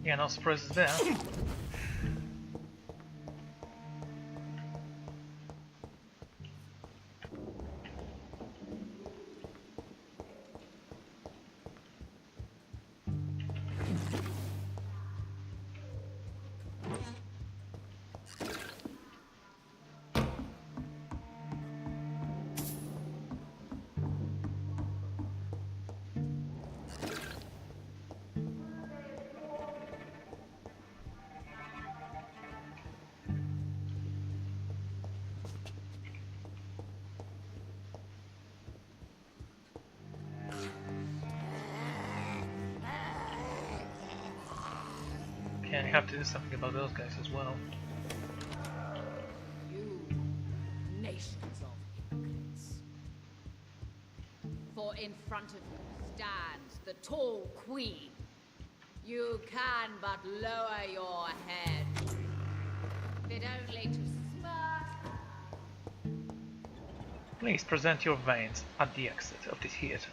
Yeah, no surprises there. Okay, I have to do something about those guys as well. You, nations of hypocrites. For in front of you stands the tall queen. You can but lower your head, fit only to smirk. Please present your veins at the exit of the theater.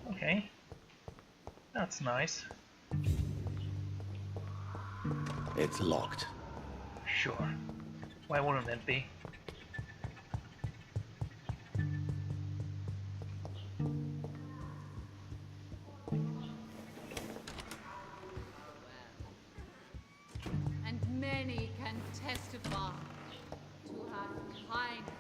Okay, that's nice. It's locked. Sure. Why wouldn't it be? And many can testify to her kindness.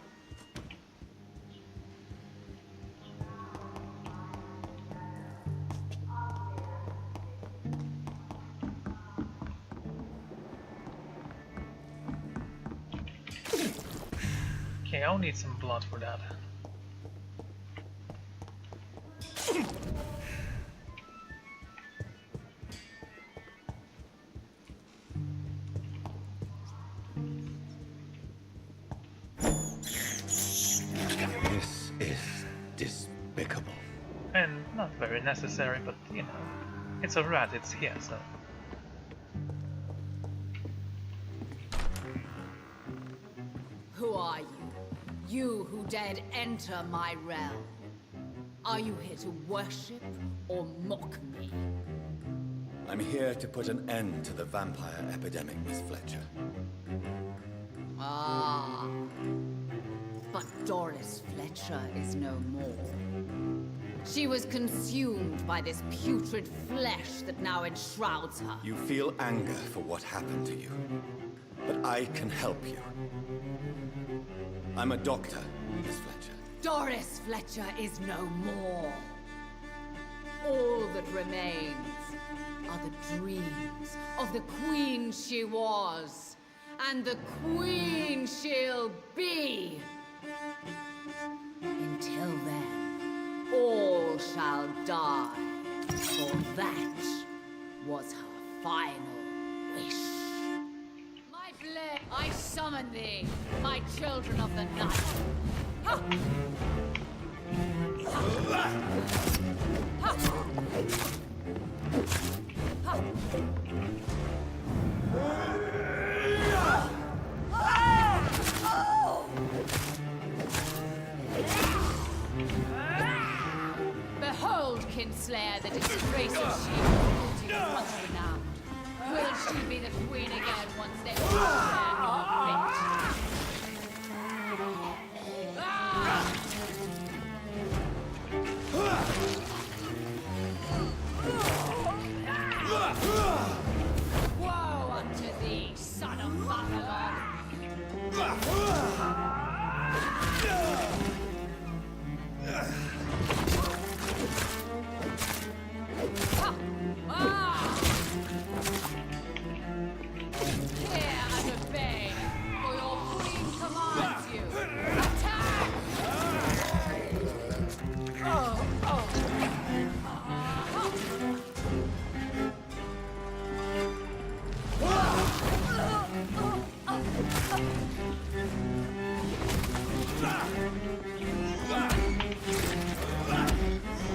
Okay, I'll need some blood for that. This is despicable. And not very necessary, but you know, it's a rat, it's here, so. Who are you? You who dared enter my realm. Are you here to worship or mock me? I'm here to put an end to the vampire epidemic, Miss Fletcher. Ah. But Doris Fletcher is no more. She was consumed by this putrid flesh that now enshrouds her. You feel anger for what happened to you, but I can help you. I'm a doctor, Miss Fletcher. Doris Fletcher is no more. All that remains are the dreams of the queen she was, and the queen she'll be. Until then, all shall die, for that was her final wish. My blade, I summon thee, my children of the night. Ha! Ha! Ha! Ha! Behold, Kinslayer, the disgrace of she who was once renowned. Will she be the queen again once they share her fate? Woe unto thee, son of Babylon! Here and obey, for your queen commands you. Attack!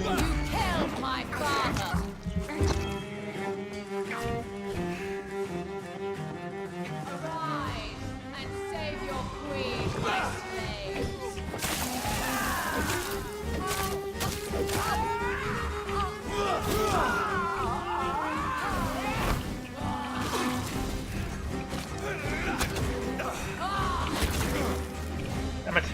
You killed my father. Arise and save your queen, my slaves. Damn it.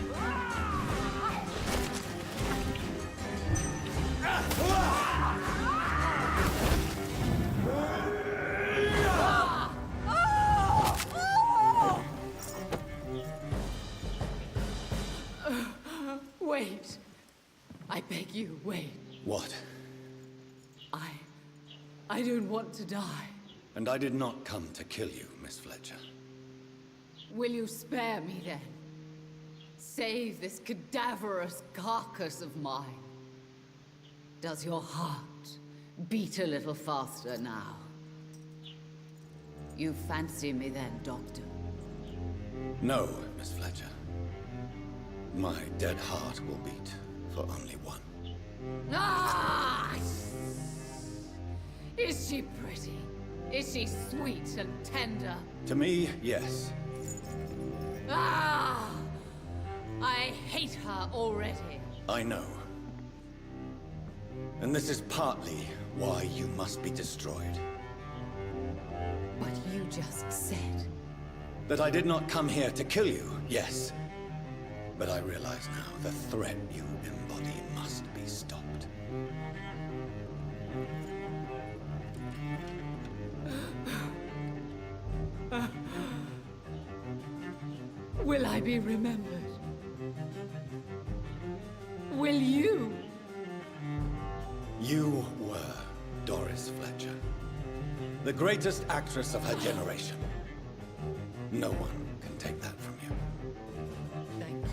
Wait. I beg you, wait. What? I don't want to die. And I did not come to kill you, Miss Fletcher. Will you spare me then? Save this cadaverous carcass of mine. Does your heart beat a little faster now? You fancy me then, Doctor? No, Miss Fletcher. My dead heart will beat for only one. Ah! Is she pretty? Is she sweet and tender? To me, yes. Ah! I hate her already. I know. And this is partly why you must be destroyed. But you just said? That I did not come here to kill you, yes. But I realize now the threat you embody must be stopped. Will I be remembered? Will you? You were Doris Fletcher, the greatest actress of her generation. No one can take that from you. Thank you.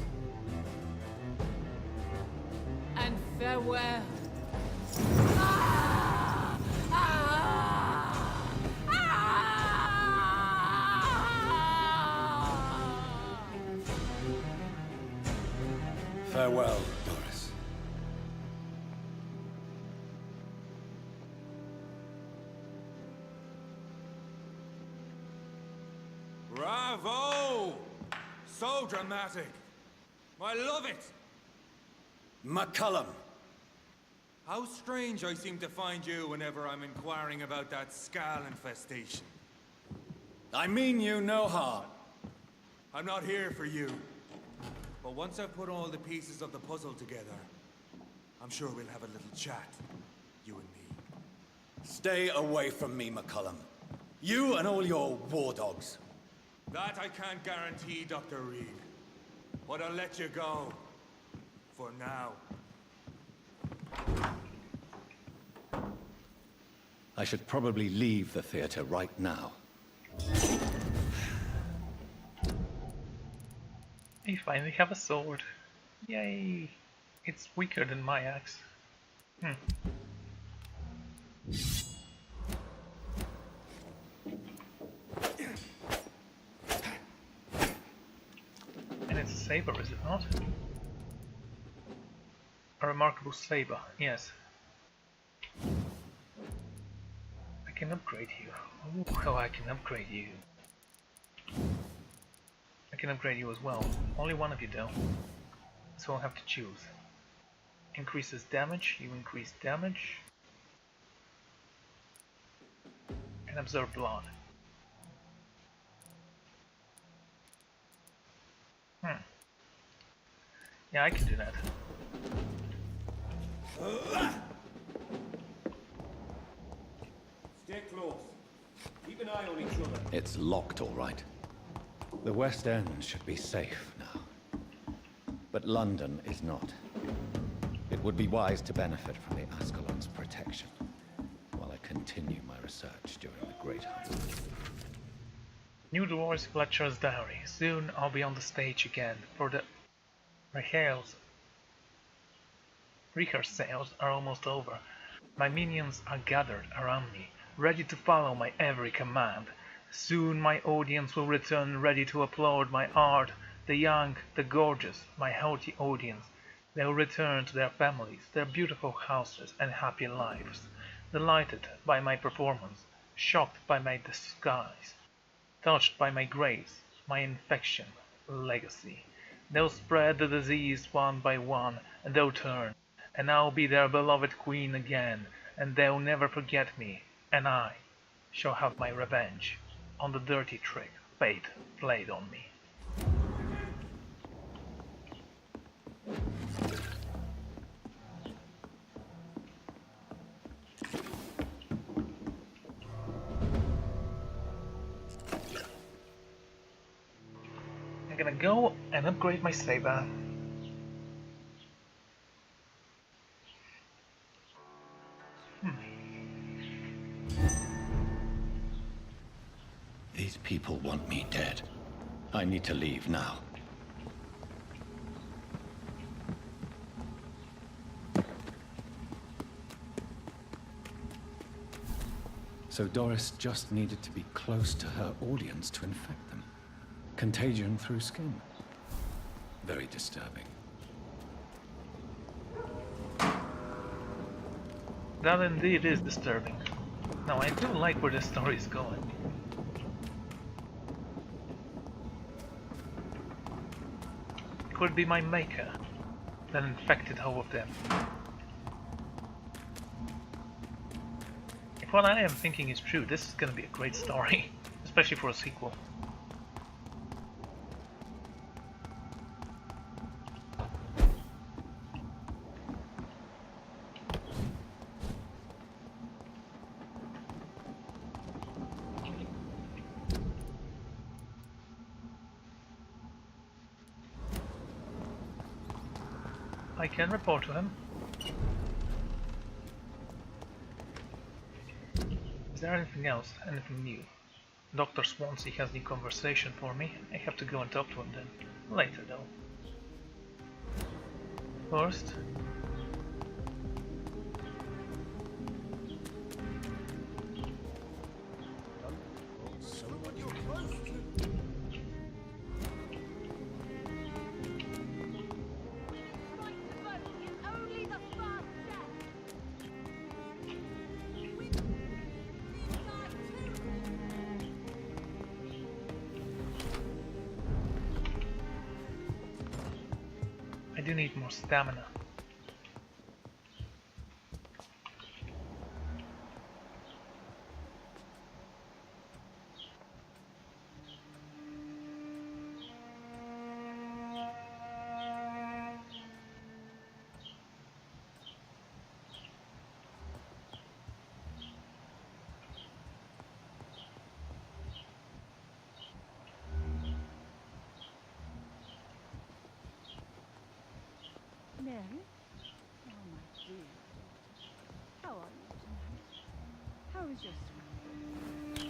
And farewell. Farewell, Doris. Bravo! So dramatic. I love it. McCullum. How strange I seem to find you whenever I'm inquiring about that Skal infestation. I mean you no harm. I'm not here for you. But once I've put all the pieces of the puzzle together, I'm sure we'll have a little chat, you and me. Stay away from me, McCullum. You and all your war dogs. That I can't guarantee, Dr. Reid. But I'll let you go. For now. I should probably leave the theater right now. I finally have a sword. Yay! It's weaker than my axe. And it's a saber, is it not? A remarkable saber, yes. I can upgrade you. Ooh, how I can upgrade you. I can upgrade you as well. Only one of you though. So I'll have to choose. Increases damage, you increase damage. And absorb blood. Yeah, I can do that. Stay close. Keep an eye on each other. It's locked, all right. The West End should be safe now. But London is not. It would be wise to benefit from the Ascalon's protection while I continue my research during the Great Hunt. New Doors Fletcher's Diary. Soon I'll be on the stage again for the rehearsals are almost over. My minions are gathered around me, ready to follow my every command. Soon my audience will return, ready to applaud my art. The young, the gorgeous, my healthy audience. They will return to their families, their beautiful houses and happy lives, delighted by my performance, shocked by my disguise, touched by my grace, my infection, legacy. They'll spread the disease one by one, and they'll turn, and I'll be their beloved queen again, and they'll never forget me, and I shall have my revenge on the dirty trick fate played on me. I'm gonna go and upgrade my saber. These people want me dead. I need to leave now. So Doris just needed to be close to her audience to infect them. Contagion through skin. Very disturbing. That indeed is disturbing. Now I do like where the story is going. It could be my maker that infected all of them. If what I am thinking is true, this is gonna be a great story. especially for a sequel. I can report to him. Is there anything else? Anything new? Dr. Swansea has new conversation for me. I have to go and talk to him then. Later though. First... I do need more stamina. Mary? Oh, my dear. How are you tonight? How is your sweet?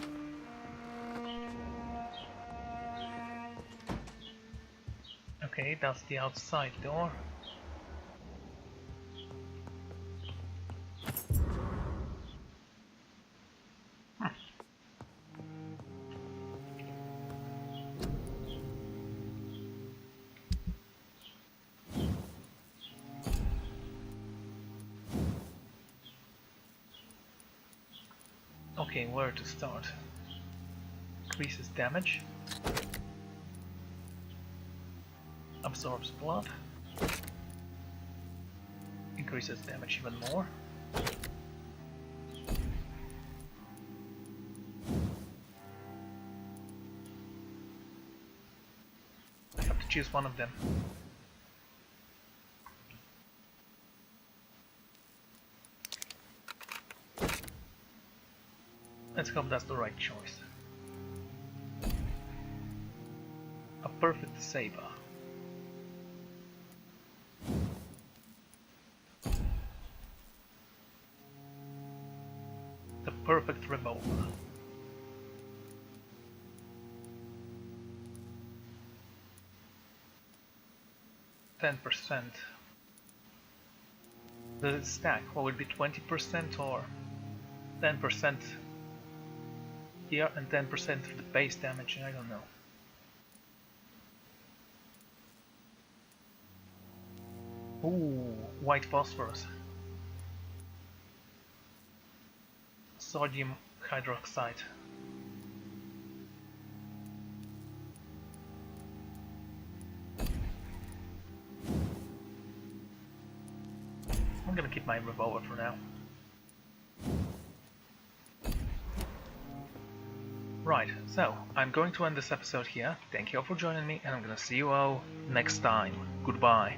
Okay, that's the outside door. Okay, where to start? Increases damage. Absorbs blood. Increases damage even more. I have to choose one of them. Let's hope that's the right choice. A perfect saber. The perfect revolver. %. Does it stack? Will it be 20% or 10% here and 10% of the base damage? I don't know. Ooh, white phosphorus. Sodium hydroxide. I'm gonna keep my revolver for now. Right, so I'm going to end this episode here. Thank you all for joining me, and I'm gonna see you all next time. Goodbye.